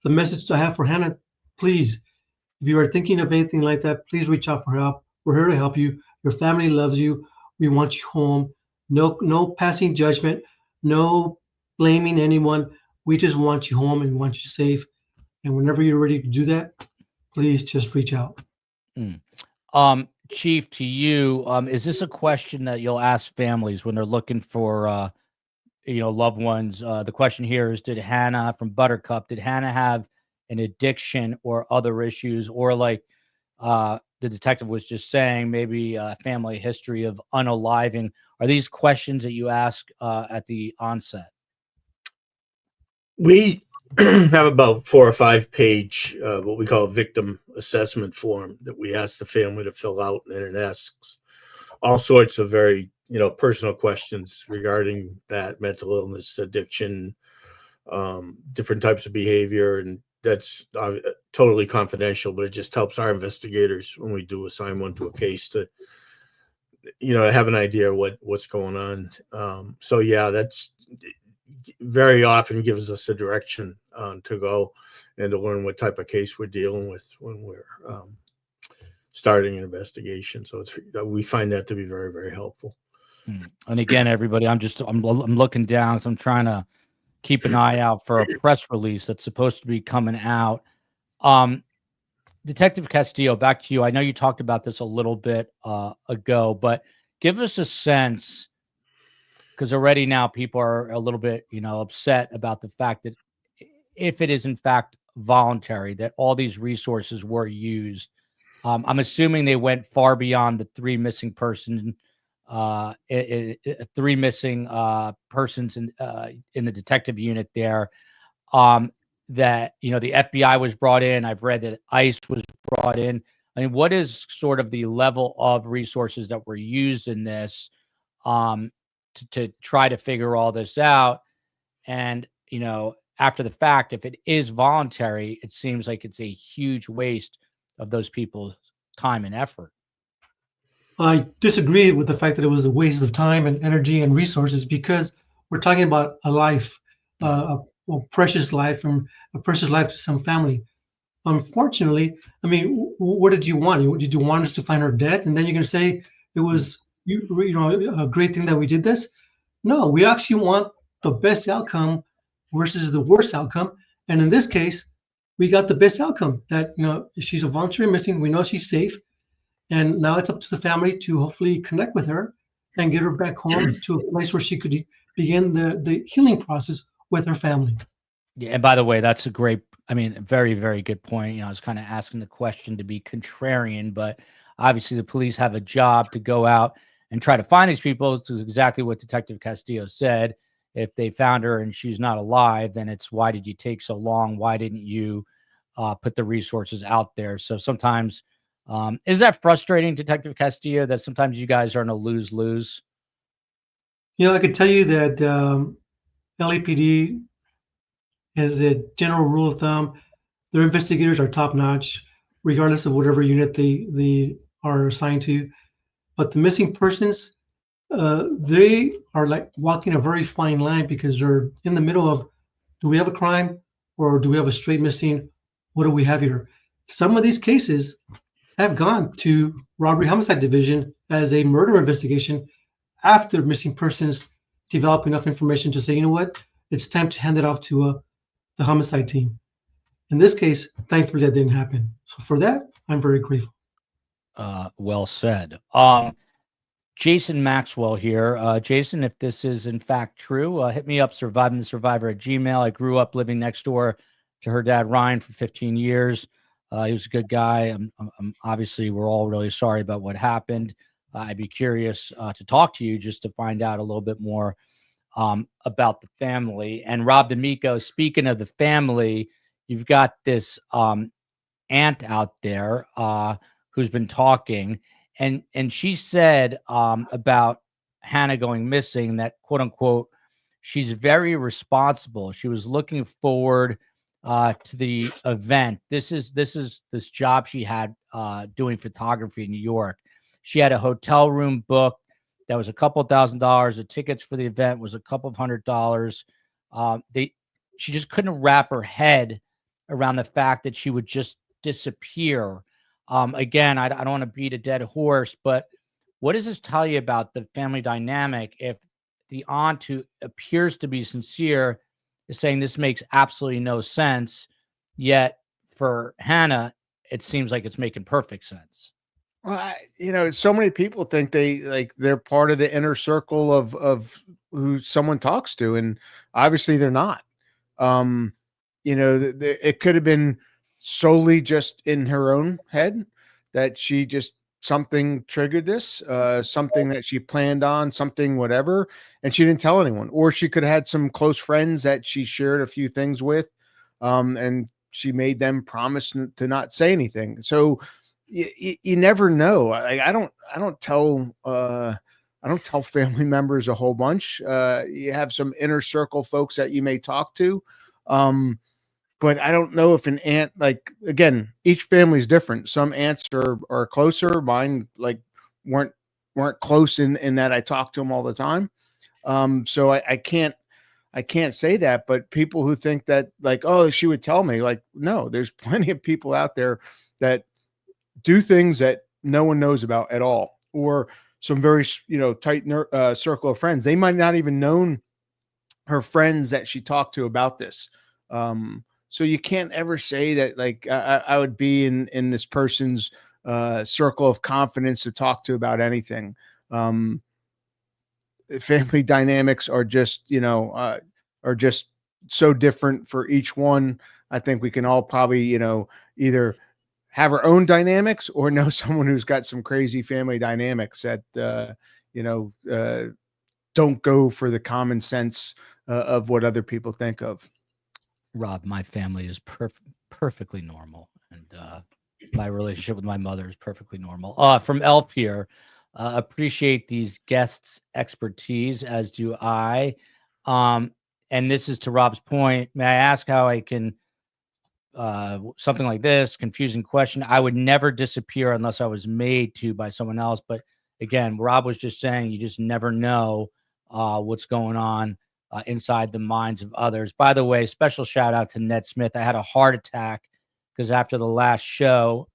the message I have for Hannah, please, if you are thinking of anything like that, please reach out for help. We're here to help you. Your family loves you. We want you home. No passing judgment, no blaming anyone. We just want you home and want you safe. And whenever you're ready to do that, please just reach out. Chief, to you, is this a question that you'll ask families when they're looking for loved ones? The question here is, did Hannah from Buttercup, did Hannah have an addiction or other issues, or like the detective was just saying, maybe a family history of unaliving? Are these questions that you ask at the onset? We have about 4 or 5 page, what we call a victim assessment form that we ask the family to fill out, and it asks all sorts of very, personal questions regarding that mental illness, addiction, different types of behavior. And that's totally confidential, but it just helps our investigators when we do assign one to a case to, have an idea what's going on. So yeah, that's very often gives us a direction to go and to learn what type of case we're dealing with when we're starting an investigation. So we find that to be very, very helpful. And again, everybody, I'm looking down, so I'm trying to keep an eye out for a press release that's supposed to be coming out. Detective Castillo, back to you. I know you talked about this a little bit ago, but give us a sense, because already now people are a little bit, upset about the fact that if it is in fact voluntary, that all these resources were used. I'm assuming they went far beyond the 3 missing persons, 3 missing persons in the detective unit there. That the FBI was brought in. I've read that ICE was brought in. I mean, what is sort of the level of resources that were used in this to try to figure all this out? And after the fact, if it is voluntary, it seems like it's a huge waste of those people's time and effort. I disagree with the fact that it was a waste of time and energy and resources, because we're talking about a life, a precious life, from a precious life to some family. Unfortunately, I mean, what did you want? Did you want us to find her dead, and then you're going to say it was a great thing that we did this? No, we actually want the best outcome versus the worst outcome. And in this case, we got the best outcome, that she's a voluntary missing. We know she's safe. And now it's up to the family to hopefully connect with her and get her back home to a place where she could begin the healing process with her family. Yeah, and by the way, that's a very, very good point. I was kind of asking the question to be contrarian, but obviously the police have a job to go out and try to find these people. It's exactly what Detective Castillo said. If they found her and she's not alive, then it's, why did you take so long? Why didn't you put the resources out there? So sometimes Is that frustrating, Detective Castillo, that sometimes you guys are in a lose-lose? I could tell you that LAPD, as a general rule of thumb, their investigators are top notch, regardless of whatever unit they are assigned to. But the missing persons, they are like walking a very fine line because they're in the middle of, do we have a crime or do we have a straight missing? What do we have here? Some of these cases have gone to robbery homicide division as a murder investigation after missing persons develop enough information to say, you know what, it's time to hand it off to the homicide team. In this case, thankfully that didn't happen. So for that, I'm very grateful. Well said. Jason Maxwell here. Jason, if this is in fact true, hit me up, survivingthesurvivor@gmail.com. I grew up living next door to her dad, Ryan, for 15 years. He was a good guy. Obviously, we're all really sorry about what happened. I'd be curious to talk to you just to find out a little bit more about the family. And Rob D'Amico, speaking of the family, you've got this aunt out there who's been talking, and she said about Hannah going missing that, quote unquote, she's very responsible. She was looking forward to the event. This job she had doing photography in New York. She had a hotel room booked that was a couple $1,000. The tickets for the event was a couple of $100. She just couldn't wrap her head around the fact that she would just disappear. Again, I don't want to beat a dead horse, but what does this tell you about the family dynamic if the aunt, who appears to be sincere, is saying this makes absolutely no sense, yet for Hannah, it seems like it's making perfect sense? Well, so many people think they're part of the inner circle of who someone talks to, and obviously they're not. It could have been solely just in her own head that she just something triggered this, something that she planned on, something whatever, and she didn't tell anyone. Or she could have had some close friends that she shared a few things with, and she made them promise to not say anything. So you never know. I don't tell family members a whole bunch. You have some inner circle folks that you may talk to, but I don't know if an aunt, like, again, each family is different. Some aunts are closer. Mine weren't close in that I talk to them all the time. So I can't say that. But people who think that, like, oh, she would tell me, like, no, there's plenty of people out there that do things that no one knows about at all, or some very tight circle of friends. They might not even known her friends that she talked to about this. So you can't ever say that, like, I would be in this person's circle of confidence to talk to about anything. Family dynamics are just so different for each one. I think we can all probably, either have our own dynamics or know someone who's got some crazy family dynamics that, don't go for the common sense of what other people think of. Rob, my family is perfectly normal, and my relationship with my mother is perfectly normal. From Elf here, appreciate these guests' expertise, as do I. And this is to Rob's point. May I ask how I can, something like this, confusing question. I would never disappear unless I was made to by someone else. But again, Rob was just saying, you just never know what's going on inside the minds of others. By the way, special shout out to Ned Smith. I had a heart attack because after the last show,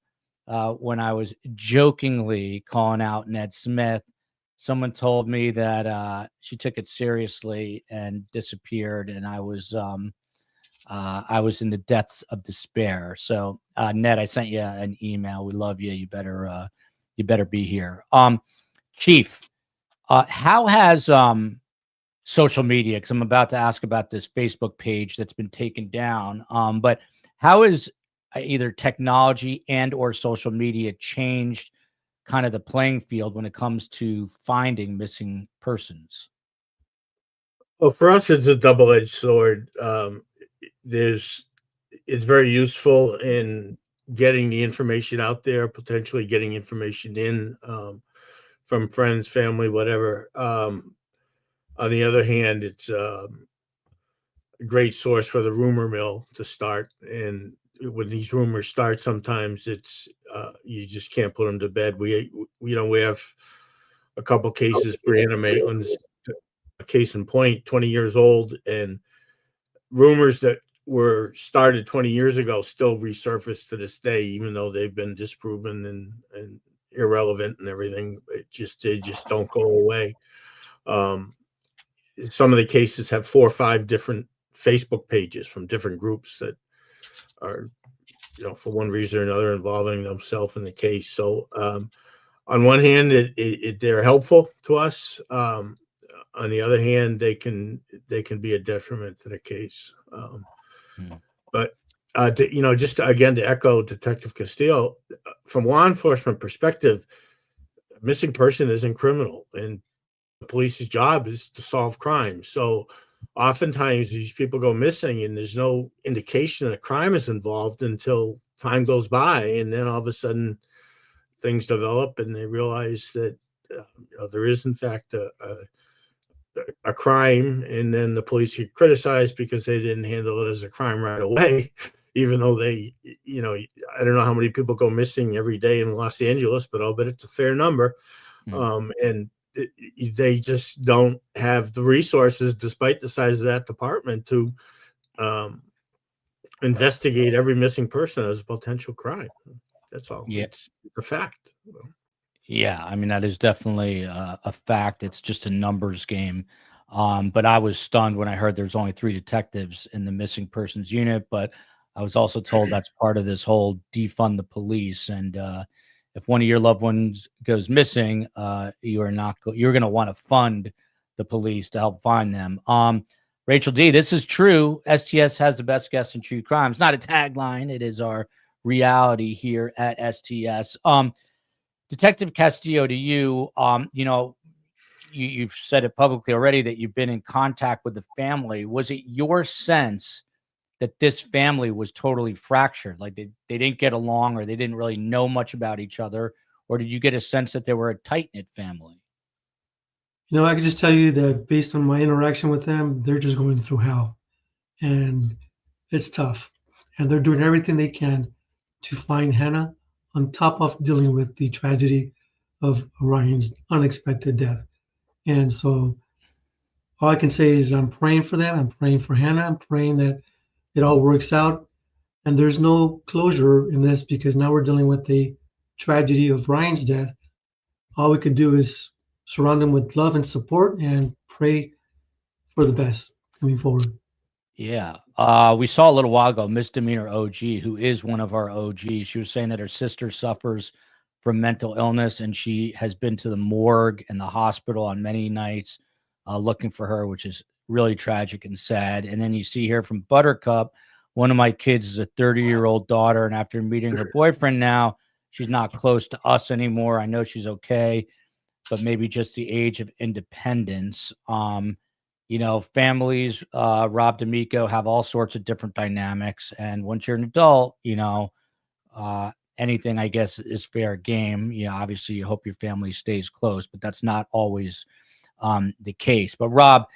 when I was jokingly calling out Ned Smith, someone told me that she took it seriously and disappeared, and I was in the depths of despair. So Ned, I sent you an email. We love you. You better be here. Chief, how has social media, because I'm about to ask about this Facebook page that's been taken down, but how is either technology and or social media changed kind of the playing field when it comes to finding missing persons? Well, for us, it's a double-edged sword. It's very useful in getting the information out there, potentially getting information in from friends, family, whatever. On the other hand, it's a great source for the rumor mill to start. And when these rumors start, sometimes it's you just can't put them to bed. We have a couple cases. Brianna Maitland's a case in point, 20 years old, and rumors that were started 20 years ago still resurface to this day, even though they've been disproven and irrelevant and everything. They just don't go away. Some of the cases have 4 or 5 different Facebook pages from different groups that are, for one reason or another, involving themselves in the case. So on one hand, they're helpful to us. On the other hand, they can be a detriment to the case. But just again to echo Detective Castillo, from law enforcement perspective, missing person isn't criminal, and the police's job is to solve crimes. So oftentimes these people go missing, and there's no indication that a crime is involved until time goes by, and then all of a sudden things develop, and they realize that there is in fact a crime, and then the police get criticized because they didn't handle it as a crime right away, even though they, I don't know how many people go missing every day in Los Angeles, but I'll bet it's a fair number. And they just don't have the resources, despite the size of that department, to investigate every missing person as a potential crime. That's all. Yeah. It's a fact. Yeah, I mean, that is definitely a fact. It's just a numbers game. But I was stunned when I heard there's only 3 detectives in the missing persons unit. But I was also told that's part of this whole defund the police. And if one of your loved ones goes missing, you're going to want to fund the police to help find them. Rachel D., this is true. STS has the best guests in true crime. It's not a tagline. It is our reality here at STS. Detective Castillo, to you, you've said it publicly already that you've been in contact with the family. Was it your sense that this family was totally fractured? Like they didn't get along, or they didn't really know much about each other? Or did you get a sense that they were a tight-knit family? I can just tell you that based on my interaction with them, they're just going through hell. And it's tough. And they're doing everything they can to find Hannah, on top of dealing with the tragedy of Ryan's unexpected death. And so all I can say is I'm praying for them. I'm praying for Hannah. I'm praying that it all works out. And there's no closure in this, because now we're dealing with the tragedy of Ryan's death. All we can do is surround them with love and support and pray for the best coming forward. Yeah. We saw a little while ago, Misdemeanor OG, who is one of our OGs. She was saying that her sister suffers from mental illness, and she has been to the morgue and the hospital on many nights looking for her, which is really tragic and sad. And then you see here from Buttercup, one of my kids is a 30-year-old daughter, and after meeting her boyfriend now, she's not close to us anymore. I know she's okay, but maybe just the age of independence. Families, Rob D'Amico, have all sorts of different dynamics. And once you're an adult, anything, I guess, is fair game. Obviously you hope your family stays close, but that's not always the case. But Rob,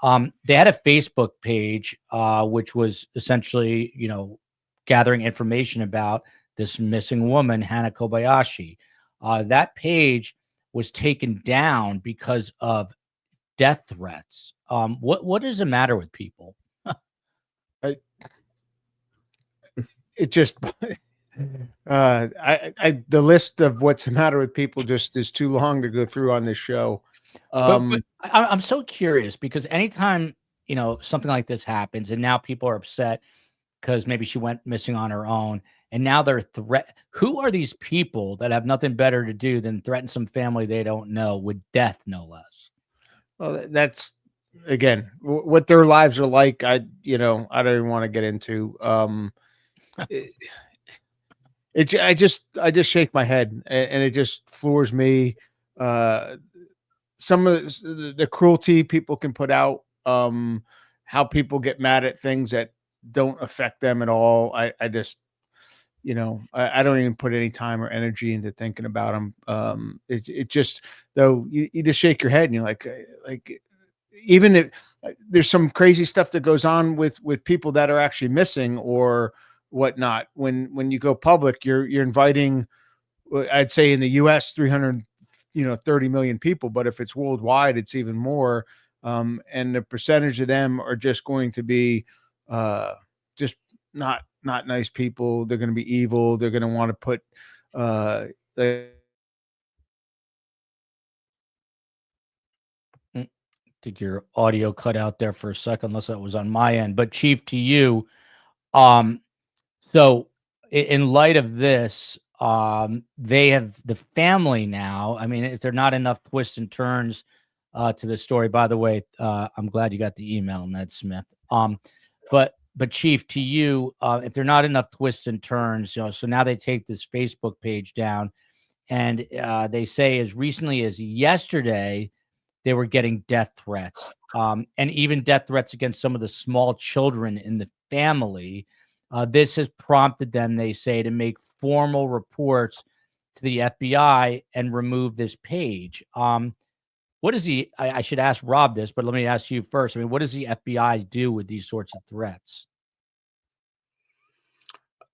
they had a Facebook page, which was essentially, gathering information about this missing woman, Hannah Kobayashi. That page was taken down because of death threats. What is the matter with people? It just the list of what's the matter with people just is too long to go through on this show. But I'm so curious, because anytime something like this happens, and now people are upset because maybe she went missing on her own, and now they're who are these people that have nothing better to do than threaten some family they don't know with death, no less? Well, that's again what their lives are like. I don't even want to get into. I just shake my head, and it just floors me. Some of the cruelty people can put out, how people get mad at things that don't affect them at all. I don't even put any time or energy into thinking about them. It just, though, you just shake your head and you're like, even if there's some crazy stuff that goes on with people that are actually missing or whatnot, when you go public, you're inviting, I'd say in the US, 30 million people, but if it's worldwide, it's even more. And the percentage of them are just going to be just not nice people. They're going to be evil. They're going to want to put I think your audio cut out there for a second, unless that was on my end. But Chief, to you, so in light of this, they have the family now. I mean, if there are not enough twists and turns to the story, by the way, I'm glad you got the email, Ned Smith. But Chief, to you, if there are not enough twists and turns, so now they take this Facebook page down, and they say as recently as yesterday, they were getting death threats, and even death threats against some of the small children in the family. This has prompted them, they say, to make formal reports to the FBI and remove this page. What is I should ask Rob this, but let me ask you first. I mean, what does the FBI do with these sorts of threats?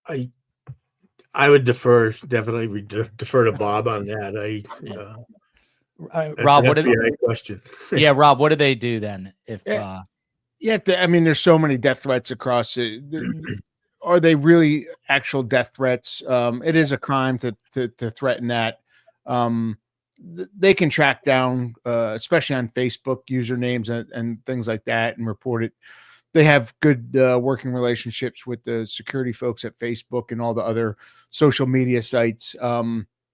I would definitely defer to Bob on that. Rob, what question? Yeah, Rob, what do they do then? If I mean, there's so many death threats across it. Are they really actual death threats? It is a crime to threaten that. They can track down, especially on Facebook, usernames and things like that, and report it. They have good working relationships with the security folks at Facebook and all the other social media sites.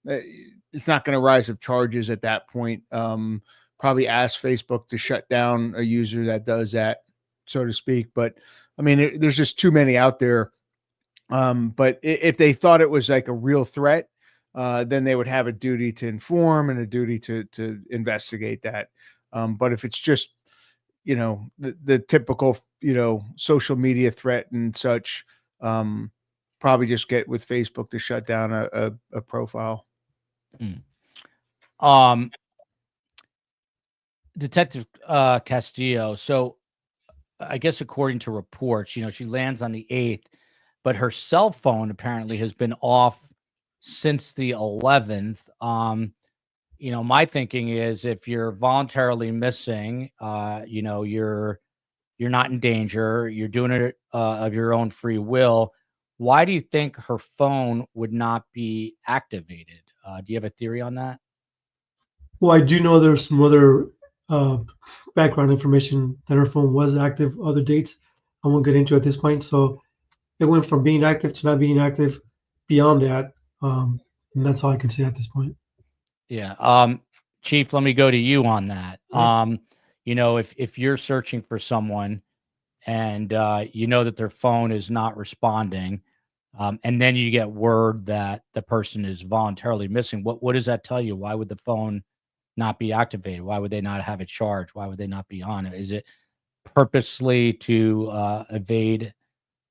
It's not going to rise of charges at that point. Probably ask Facebook to shut down a user that does that, so to speak. But I mean, there's just too many out there. But if they thought it was like a real threat, then they would have a duty to inform and a duty to investigate that. But if it's just, the typical, social media threat and such, probably just get with Facebook to shut down a profile. Detective Castillo. So I guess according to reports, she lands on the 8th, but her cell phone apparently has been off since the 11th. My thinking is if you're voluntarily missing, you're not in danger, you're doing it of your own free will. Why do you think her phone would not be activated? Do you have a theory on that? Well, I do know there's some other background information that her phone was active, other dates I won't get into at this point. So it went from being active to not being active beyond that. And that's all I can say at this point. Yeah. Chief, let me go to you on that. If you're searching for someone and that their phone is not responding, and then you get word that the person is voluntarily missing, what does that tell you? Why would the phone not be activated? Why would they not have it charged? Why would they not be on it? Is it purposely to evade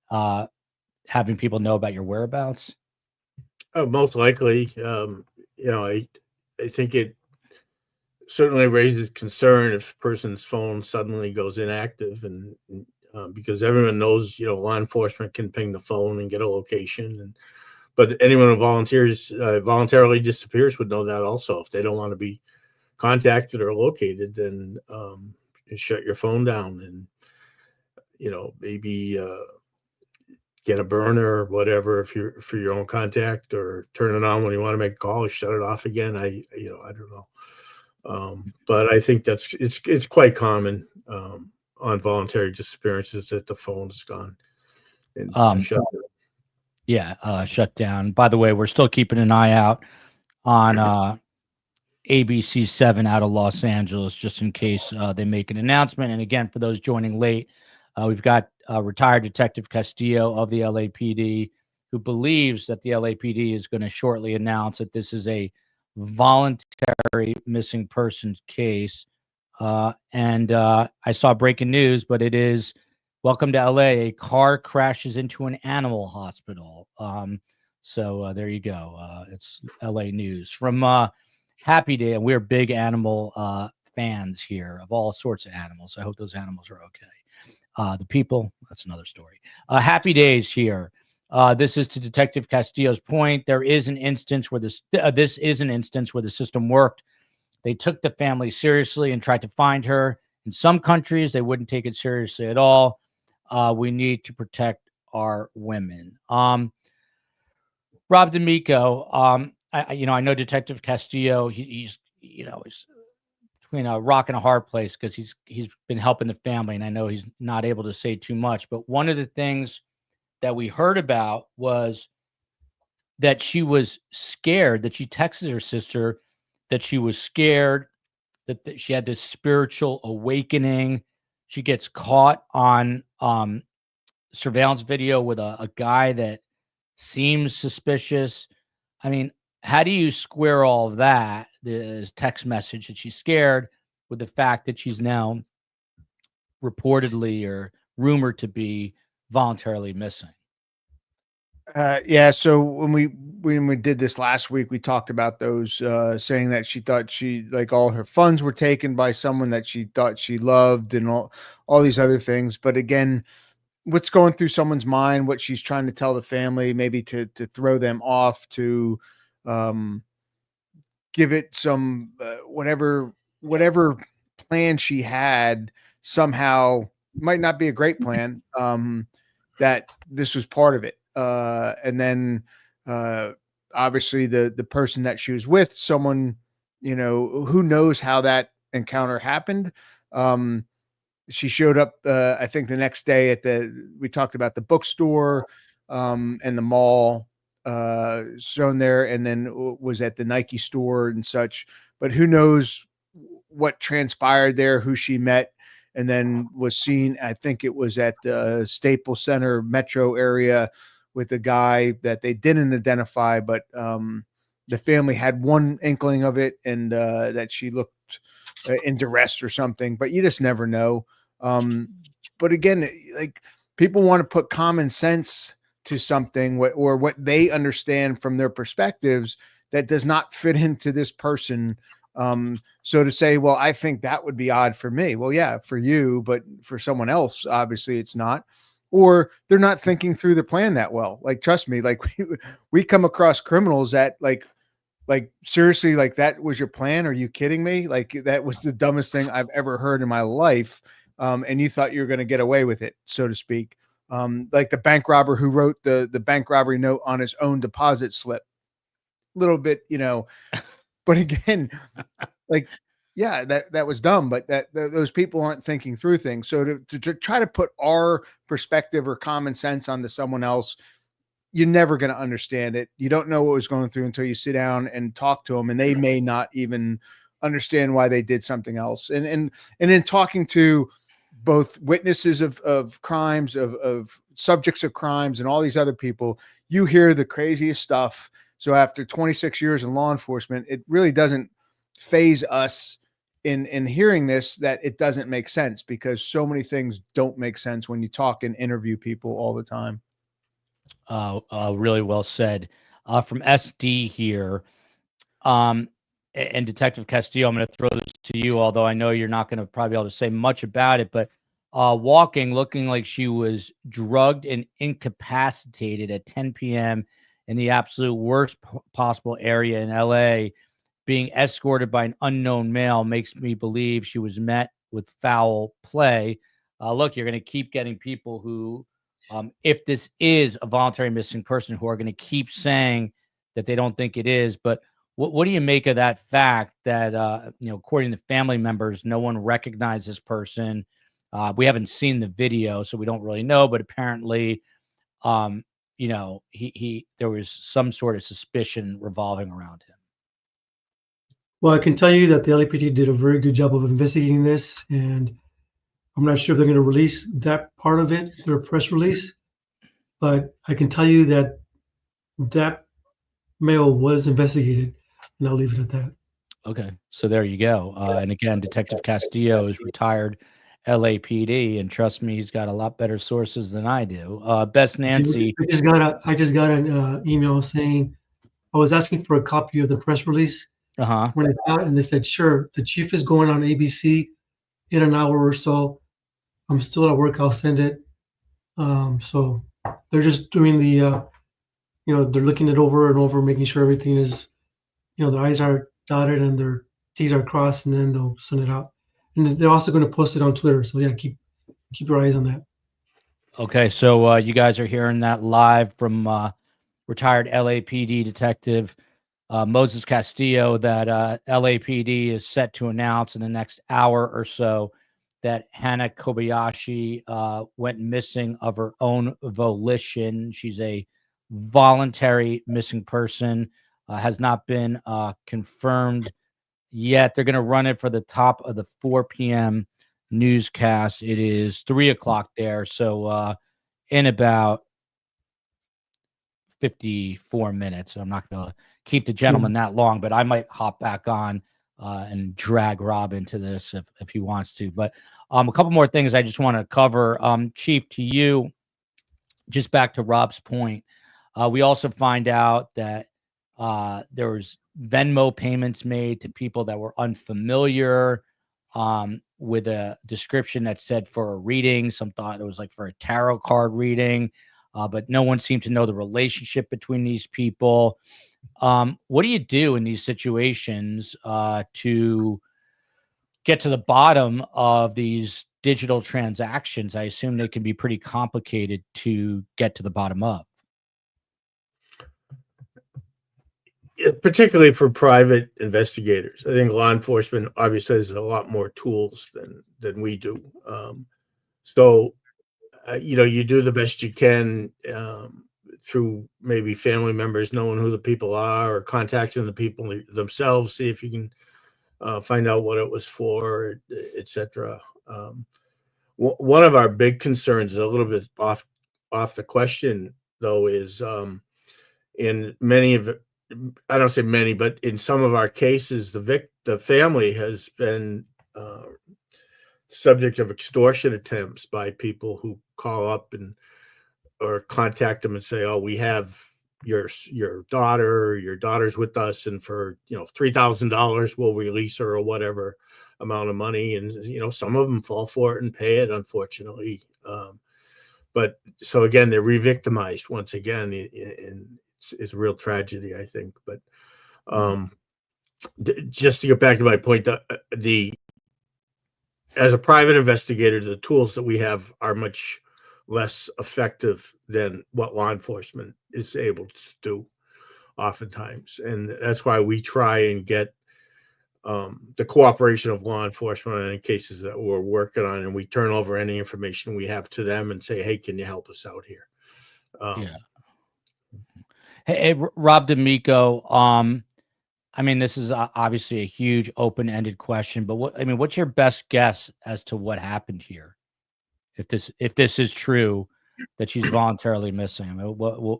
having people know about your whereabouts? Most likely. I think it certainly raises concern if a person's phone suddenly goes inactive, and because everyone knows, law enforcement can ping the phone and get a location, but anyone who voluntarily disappears would know that also. If they don't want to be contacted or located, then shut your phone down and maybe get a burner or whatever if you're for your own contact, or turn it on when you want to make a call, or shut it off again. I don't know. But I think it's quite common on voluntary disappearances that the phone's gone and shut down. Yeah, shut down. By the way, we're still keeping an eye out on ABC 7 out of Los Angeles, just in case they make an announcement. And again, for those joining late, we've got retired Detective Castillo of the LAPD, who believes that the LAPD is going to shortly announce that this is a voluntary missing persons case. And I saw breaking news, but it is, welcome to LA, a car crashes into an animal hospital. So there you go. It's LA news from Happy Day, and we're big animal fans here of all sorts of animals. I hope those animals are okay. The people, that's another story. Happy Days here. This is to Detective Castillo's point. There is an instance where this is an instance where the system worked. They took the family seriously and tried to find her. In some countries, they wouldn't take it seriously at all. We need to protect our women. Rob D'Amico, I know Detective Castillo. He's between a rock and a hard place because he's been helping the family, and I know he's not able to say too much. But one of the things that we heard about was that she was scared, that she texted her sister that she was scared, that she had this spiritual awakening. She gets caught on surveillance video with a guy that seems suspicious. I mean, how do you square all of that, the text message that she's scared, with the fact that she's now reportedly or rumored to be voluntarily missing? Yeah. So when we did this last week, we talked about those saying that she thought like all her funds were taken by someone that she thought she loved, and all these other things. But again, what's going through someone's mind, what she's trying to tell the family, maybe to throw them off, to give it some whatever plan she had, somehow might not be a great plan, that this was part of it. And then obviously the person that she was with, someone, who knows how that encounter happened. She showed up, I think the next day we talked about the bookstore and the mall, shown there, and then was at the Nike store and such. But who knows what transpired there, who she met, and then was seen, I think it was at the Staples Center metro area, with a guy that they didn't identify, but the family had one inkling of it, and that she looked in duress or something, but you just never know. But again, like, people want to put common sense to something, or what they understand from their perspectives, that does not fit into this person. So to say, well, I think that would be odd for me. Well, yeah, for you, but for someone else, obviously it's not. Or they're not thinking through the plan that well. Like, trust me, like we come across criminals that like seriously, like, that was your plan? Are you kidding me? Like, that was the dumbest thing I've ever heard in my life. And you thought you were going to get away with it, so to speak. Like the bank robber who wrote the bank robbery note on his own deposit slip. Little bit, but again, like, yeah, that was dumb, but those people aren't thinking through things. So to try to put our perspective or common sense onto someone else, you're never going to understand it. You don't know what was going through until you sit down and talk to them, and they may not even understand why they did something else. And then talking to both witnesses of crimes, of subjects of crimes, and all these other people, you hear the craziest stuff. So after 26 years in law enforcement, it really doesn't phase us in hearing this, that it doesn't make sense, because so many things don't make sense when you talk and interview people all the time. Really well said. From SD here, and Detective Castillo, I'm going to throw this to you, although I know you're not going to probably be able to say much about it, but walking, looking like she was drugged and incapacitated at 10 p.m. in the absolute worst possible area in LA, being escorted by an unknown male, makes me believe she was met with foul play. Look, you're going to keep getting people who, if this is a voluntary missing person, who are going to keep saying that they don't think it is. But what do you make of that fact that, according to family members, no one recognized this person? We haven't seen the video, so we don't really know, but apparently, there was some sort of suspicion revolving around him. Well, I can tell you that the LAPD did a very good job of investigating this, and I'm not sure if they're going to release that part of it, their press release, but I can tell you that that male was investigated, and I'll leave it at that. Okay, so there you go. And again, Detective Castillo is retired LAPD, and trust me, he's got a lot better sources than I do. Best Nancy. I just got an email saying I was asking for a copy of the press release Uh-huh. when it's out, and they said, sure, the chief is going on ABC in an hour or so. I'm still at work. I'll send it. So they're just doing the, they're looking it over and over, making sure everything is, their I's are dotted and their T's are crossed, and then they'll send it out. And they're also going to post it on Twitter. So yeah, keep your eyes on that. Okay, so you guys are hearing that live from retired LAPD detective Moses Castillo, that LAPD is set to announce in the next hour or so that Hannah Kobayashi went missing of her own volition. She's a voluntary missing person, has not been confirmed yet. They're going to run it for the top of the 4 p.m. newscast. It is 3 o'clock there. So in about 54 minutes. I'm not going to keep the gentleman that long, but I might hop back on and drag Rob into this if he wants to. But a couple more things I just want to cover. Chief, to you, just back to Rob's point, we also find out that there was Venmo payments made to people that were unfamiliar with a description that said for a reading. Some thought it was like for a tarot card reading. But no one seemed to know the relationship between these people. What do you do in these situations to get to the bottom of these digital transactions? I assume they can be pretty complicated to get to the bottom of. Particularly for private investigators, I think law enforcement obviously has a lot more tools than we do. You do the best you can through maybe family members knowing who the people are, or contacting the people themselves, see if you can find out what it was for, etc. One of our big concerns, a little bit off the question though, is in many of, I don't say many, but in some of our cases, the family has been subject of extortion attempts by people who call up or contact them and say, "Oh, we have your daughter's with us, and for $3,000 we'll release her," or whatever amount of money. And some of them fall for it and pay it, unfortunately. But so again, they're re-victimized once again, and it's a real tragedy, I think. But just to get back to my point, as a private investigator, the tools that we have are much less effective than what law enforcement is able to do oftentimes. And that's why we try and get the cooperation of law enforcement in cases that we're working on, and we turn over any information we have to them and say, "Hey, can you help us out here?" Yeah. Hey, Rob D'Amico, I mean, this is obviously a huge open-ended question, but what's your best guess as to what happened here? If this is true that she's voluntarily missing, I mean,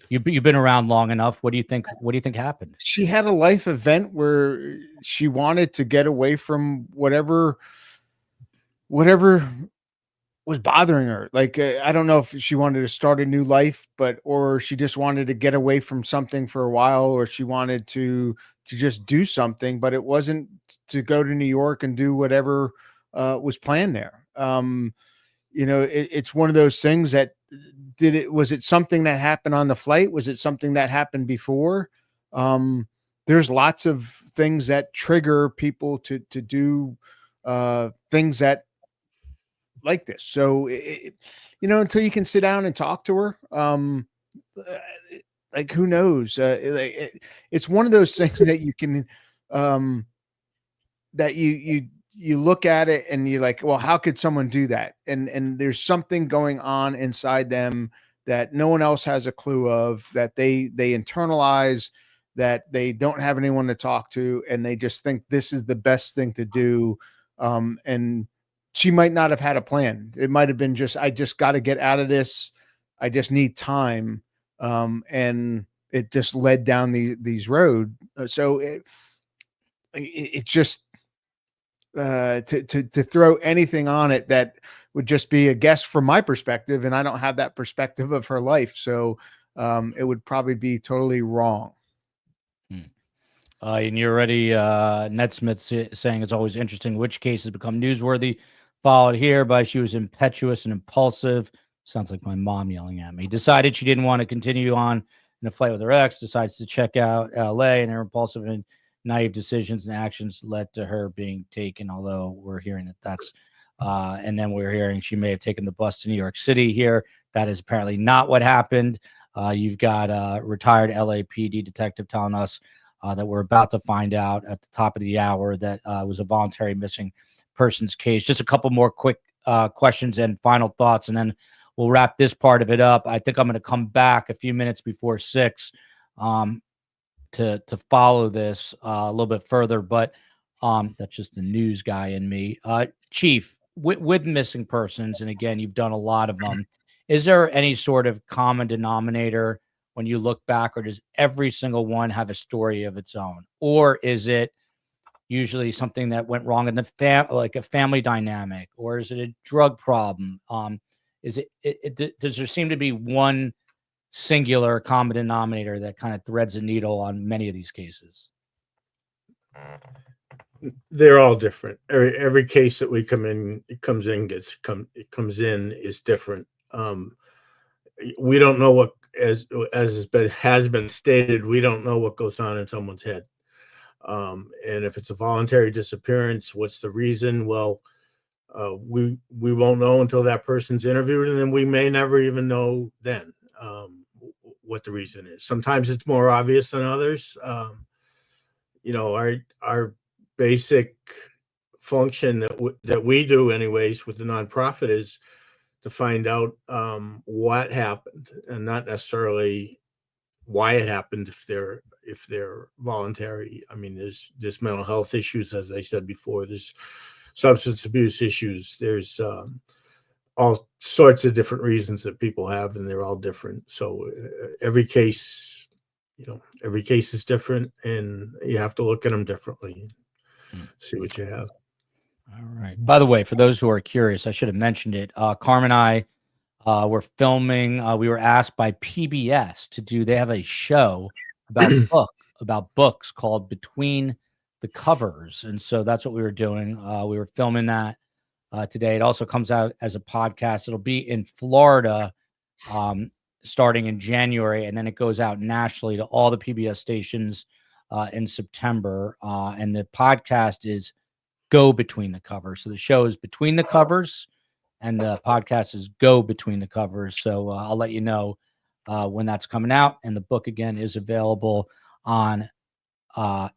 you've been around long enough. What do you think? What do you think happened? She had a life event where she wanted to get away from whatever was bothering her. Like, I don't know if she wanted to start a new life, or she just wanted to get away from something for a while, or she wanted to just do something, but it wasn't to go to New York and do whatever was planned there. It's one of those things that was it something that happened on the flight? Was it something that happened before? There's lots of things that trigger people to do things that like this. So, until you can sit down and talk to her, like, who knows? It's one of those things that you can, that you look at it and you're like, well, how could someone do that? And there's something going on inside them that no one else has a clue of, that they internalize, that they don't have anyone to talk to, and they just think this is the best thing to do. And she might not have had a plan. It might have been just, I just got to get out of this. I just need time. And it just led down these road. So it just, to throw anything on it that would just be a guess from my perspective, and I don't have that perspective of her life, so it would probably be totally wrong. And you're already Ned Smith saying it's always interesting which cases become newsworthy. Followed here by she was impetuous and impulsive. Sounds like my mom yelling at me. Decided she didn't want to continue on in a flight with her ex. Decides to check out LA, and her impulsive and naive decisions and actions led to her being taken. Although we're hearing that that's, and then we're hearing she may have taken the bus to New York City here. That is apparently not what happened. You've got a retired LAPD detective telling us that we're about to find out at the top of the hour that was a voluntary missing persons case. Just a couple more quick questions and final thoughts, and then we'll wrap this part of it up. I think I'm going to come back a few minutes before 6 to follow this a little bit further, but that's just the news guy in me. Chief, with missing persons, and again, you've done a lot of them, is there any sort of common denominator when you look back, or does every single one have a story of its own? Or is it usually something that went wrong in the like a family dynamic, or is it a drug problem? Is does there seem to be one singular common denominator that kind of threads a needle on many of these cases? They're all different. Every case that we comes in is different. We don't know what, as has been stated, we don't know what goes on in someone's head. And if it's a voluntary disappearance, what's the reason? Well, we won't know until that person's interviewed, and then we may never even know then what the reason is. Sometimes it's more obvious than others. Our basic function that we do anyways with the nonprofit is to find out what happened, and not necessarily why it happened if they're voluntary. I mean, there's mental health issues, as I said before. There's substance abuse issues. There's all sorts of different reasons that people have, and they're all different. So every case is different, and you have to look at them differently, see what you have. All right. By the way, for those who are curious, I should have mentioned it. Carmen and I were filming. We were asked by PBS to do. They have a show about books called Between the Covers, and so that's what we were doing. We were filming that today. It also comes out as a podcast. It'll be in Florida starting in January, and then it goes out nationally to all the PBS stations in September. And the podcast is Go Between the Covers. So the show is Between the Covers, and the podcast is Go Between the Covers. So I'll let you know when that's coming out. And the book, again, is available on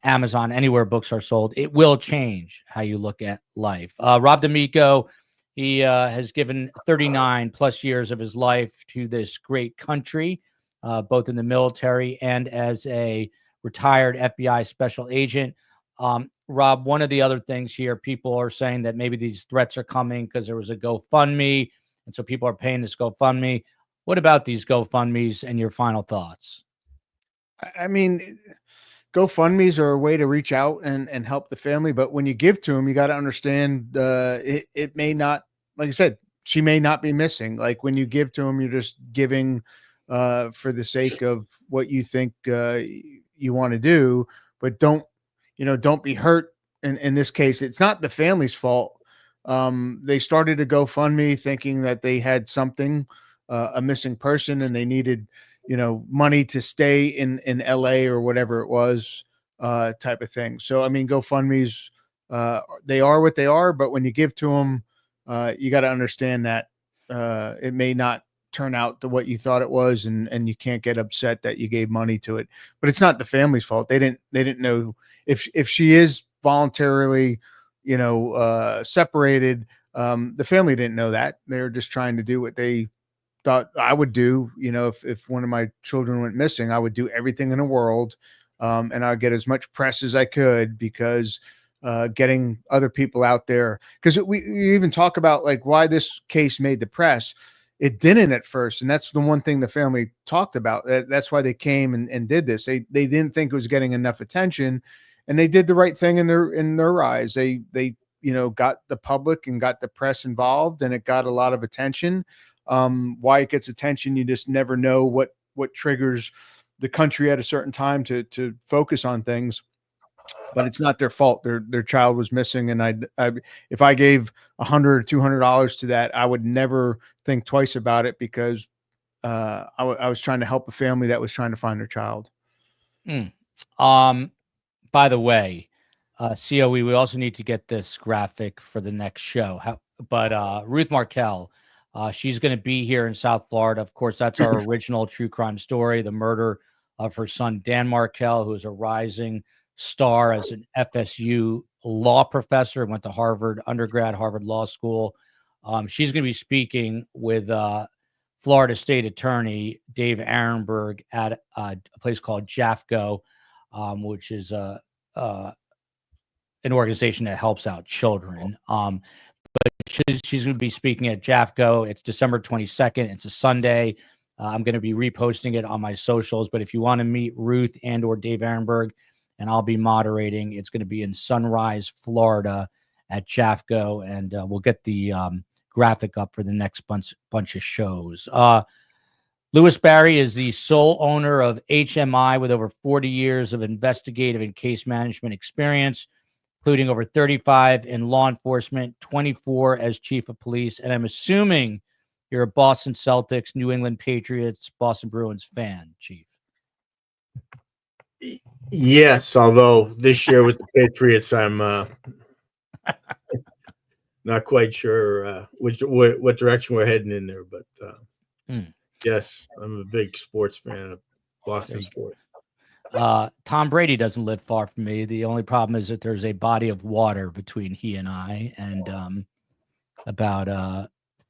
Amazon, anywhere books are sold. It will change how you look at life. Rob D'Amico, he has given 39 plus years of his life to this great country, both in the military and as a retired FBI special agent. Rob, one of the other things here, people are saying that maybe these threats are coming because there was a GoFundMe, and so people are paying this GoFundMe. What about these GoFundMes and your final thoughts? I mean, GoFundMes are a way to reach out and help the family, but when you give to them, you got to understand it may not, like I said, she may not be missing. Like when you give to them, you're just giving for the sake of what you think you want to do, but don't be hurt. In this case, it's not the family's fault. They started a GoFundMe thinking that they had something, a missing person, and they needed, money to stay in LA or whatever it was, type of thing. So, I mean, GoFundMes, they are what they are, but when you give to them, you got to understand that it may not turn out to what you thought it was, and you can't get upset that you gave money to it. But it's not the family's fault. They didn't know if she is voluntarily, separated. The family didn't know that. They were just trying to do what they thought I would do. If one of my children went missing, I would do everything in the world, and I'd get as much press as I could, because getting other people out there, because we even talk about like why this case made the press. It didn't at first, and that's the one thing the family talked about. That's why they came and did this. They didn't think it was getting enough attention, and they did the right thing in their eyes. They got the public and got the press involved, and it got a lot of attention. Why it gets attention, you just never know what triggers the country at a certain time to focus on things. But it's not their fault. Their child was missing, and I if I gave $100 or $200 to that, I would never think twice about it, because I was trying to help a family that was trying to find their child. By the way, COE, we also need to get this graphic for the next show. But Ruth Markel, she's going to be here in South Florida. Of course, that's our original true crime story, the murder of her son, Dan Markel, who is a rising star as an FSU law professor, went to Harvard undergrad, Harvard Law School. She's going to be speaking with Florida State Attorney Dave Arenberg at a place called JAFCO, which is an organization that helps out children. But she's going to be speaking at JAFCO. It's December 22nd. It's a Sunday. I'm going to be reposting it on my socials. But if you want to meet Ruth and or Dave Arenberg, and I'll be moderating, it's going to be in Sunrise, Florida at JAFCO. And we'll get the graphic up for the next bunch of shows. Louis Barry is the sole owner of HMI with over 40 years of investigative and case management experience, including over 35 in law enforcement, 24 as chief of police. And I'm assuming you're a Boston Celtics, New England Patriots, Boston Bruins fan, Chief. Yes, although this year with the Patriots, I'm not quite sure what direction we're heading in there. But yes, I'm a big sports fan of Boston sports. Tom Brady doesn't live far from me. The only problem is that there's a body of water between he and I, and about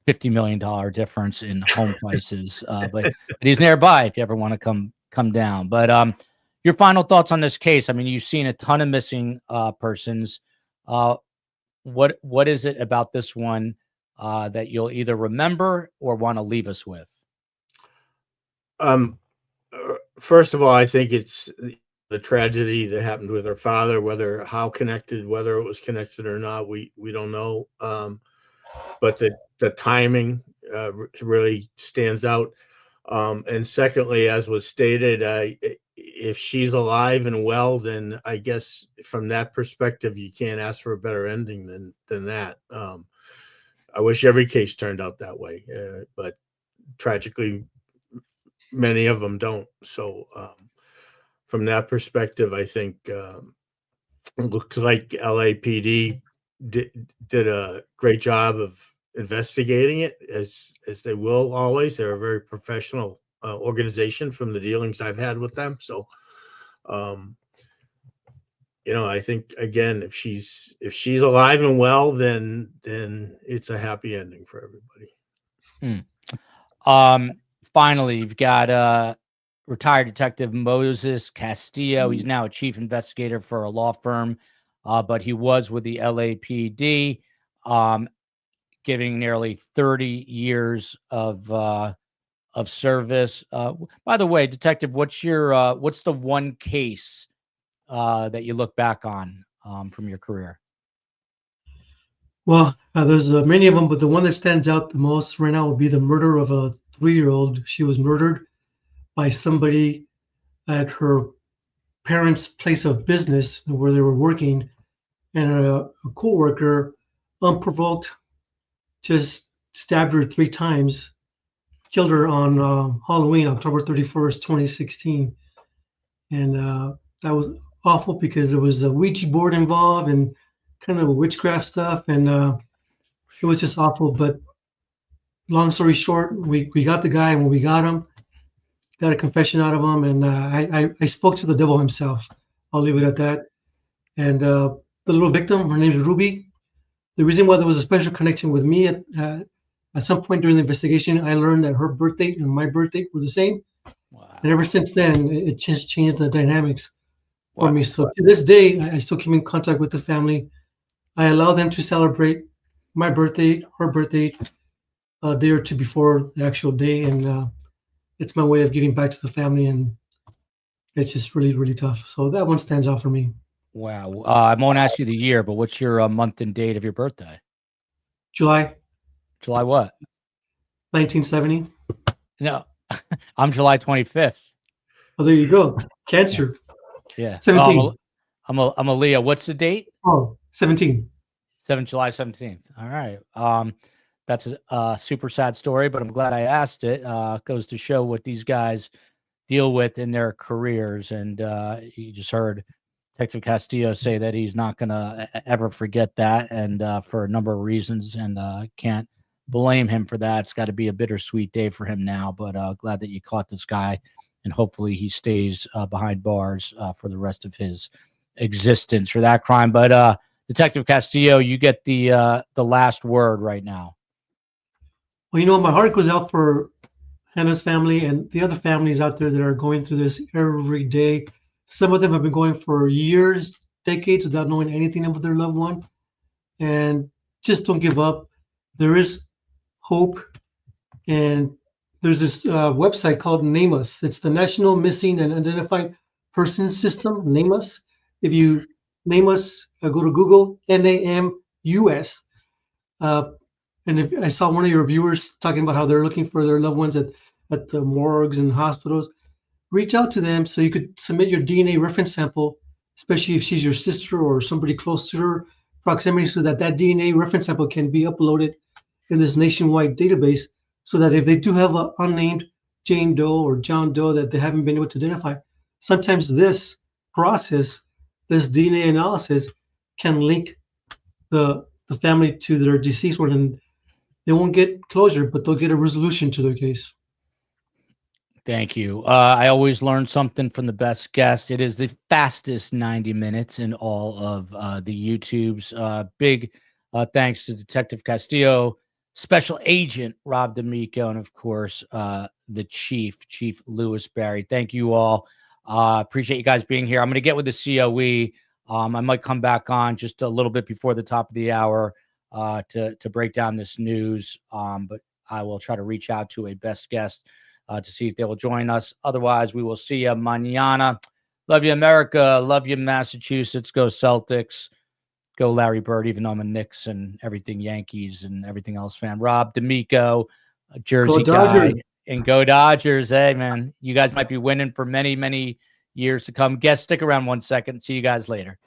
$50 million difference in home prices. But he's nearby if you ever want to come down. But your final thoughts on this case? I mean, you've seen a ton of missing persons. What is it about this one that you'll either remember or want to leave us with? First of all, I think it's the tragedy that happened with her father. Whether it was connected or not, we don't know. But the timing really stands out. And secondly, as was stated, if she's alive and well, then I guess from that perspective, you can't ask for a better ending than that. I wish every case turned out that way, but tragically, many of them don't. So from that perspective, I think it looks like LAPD did a great job of investigating it, as they will always. They're a very professional organization from the dealings I've had with them. So I think, again, if she's alive and well, then it's a happy ending for everybody. Finally, you've got retired detective Moses Castillo. He's now a chief investigator for a law firm, but he was with the LAPD, giving nearly 30 years of service. By the way, detective, what's the one case that you look back on from your career? Well, there's many of them, but the one that stands out the most right now would be the murder of a 3-year-old. She was murdered by somebody at her parents' place of business where they were working, and a co-worker, unprovoked, just stabbed her 3 times, killed her on Halloween, October 31st, 2016. And that was awful because there was a Ouija board involved and kind of witchcraft stuff, and it was just awful. But long story short, we got the guy, and when we got him, got a confession out of him, and I spoke to the devil himself. I'll leave it at that. And the little victim, her name is Ruby. The reason why there was a special connection with me at some point during the investigation, I learned that her birth date and my birth date were the same. Wow. And ever since then, it just changed the dynamics for me. So to this day, I still keep in contact with the family. I allow them to celebrate my birthday, her birthday, a day or two before the actual day. And it's my way of giving back to the family. And it's just really, really tough. So that one stands out for me. Wow. I won't ask you the year, but what's your month and date of your birthday? July July what? 1970. No, I'm July 25th. Oh, there you go. Cancer. Yeah. 17. I'm a Leo. What's the date? Oh, 17. July 17th. All right. That's a super sad story, but I'm glad I asked it. Goes to show what these guys deal with in their careers. And you just heard Detective Castillo say that he's not going to ever forget that, and for a number of reasons, and can't blame him for that. It's got to be a bittersweet day for him now, but glad that you caught this guy, and hopefully he stays behind bars for the rest of his existence for that crime. But Detective Castillo, you get the last word right now. Well, you know, my heart goes out for Hannah's family and the other families out there that are going through this every day. Some of them have been going for years, decades without knowing anything about their loved one. And just don't give up. There is hope. And there's this website called Name Us. It's the National Missing and Unidentified Persons System, Name Us. If you name us, go to Google, NAMUS. And if I saw one of your viewers talking about how they're looking for their loved ones at the morgues and hospitals, reach out to them so you could submit your DNA reference sample, especially if she's your sister or somebody close to her proximity, so that that DNA reference sample can be uploaded in this nationwide database, so that if they do have an unnamed Jane Doe or John Doe that they haven't been able to identify, sometimes this process, this DNA analysis, can link the family to their deceased one, and they won't get closure, but they'll get a resolution to their case. Thank you. I always learn something from the best guest. It is the fastest 90 minutes in all of the YouTubes. Big thanks to Detective Castillo, Special Agent Rob D'Amico, and of course, the Chief Lewis Barry. Thank you all. Appreciate you guys being here. I'm going to get with the COE. I might come back on just a little bit before the top of the hour to break down this news. But I will try to reach out to a best guest to see if they will join us. Otherwise, we will see you mañana. Love you, America. Love you, Massachusetts. Go Celtics. Go Larry Bird, even though I'm a Knicks and everything Yankees and everything else fan. Rob D'Amico, a Jersey guy. And go Dodgers. Hey, man, you guys might be winning for many, many years to come. Guests, stick around 1 second. See you guys later.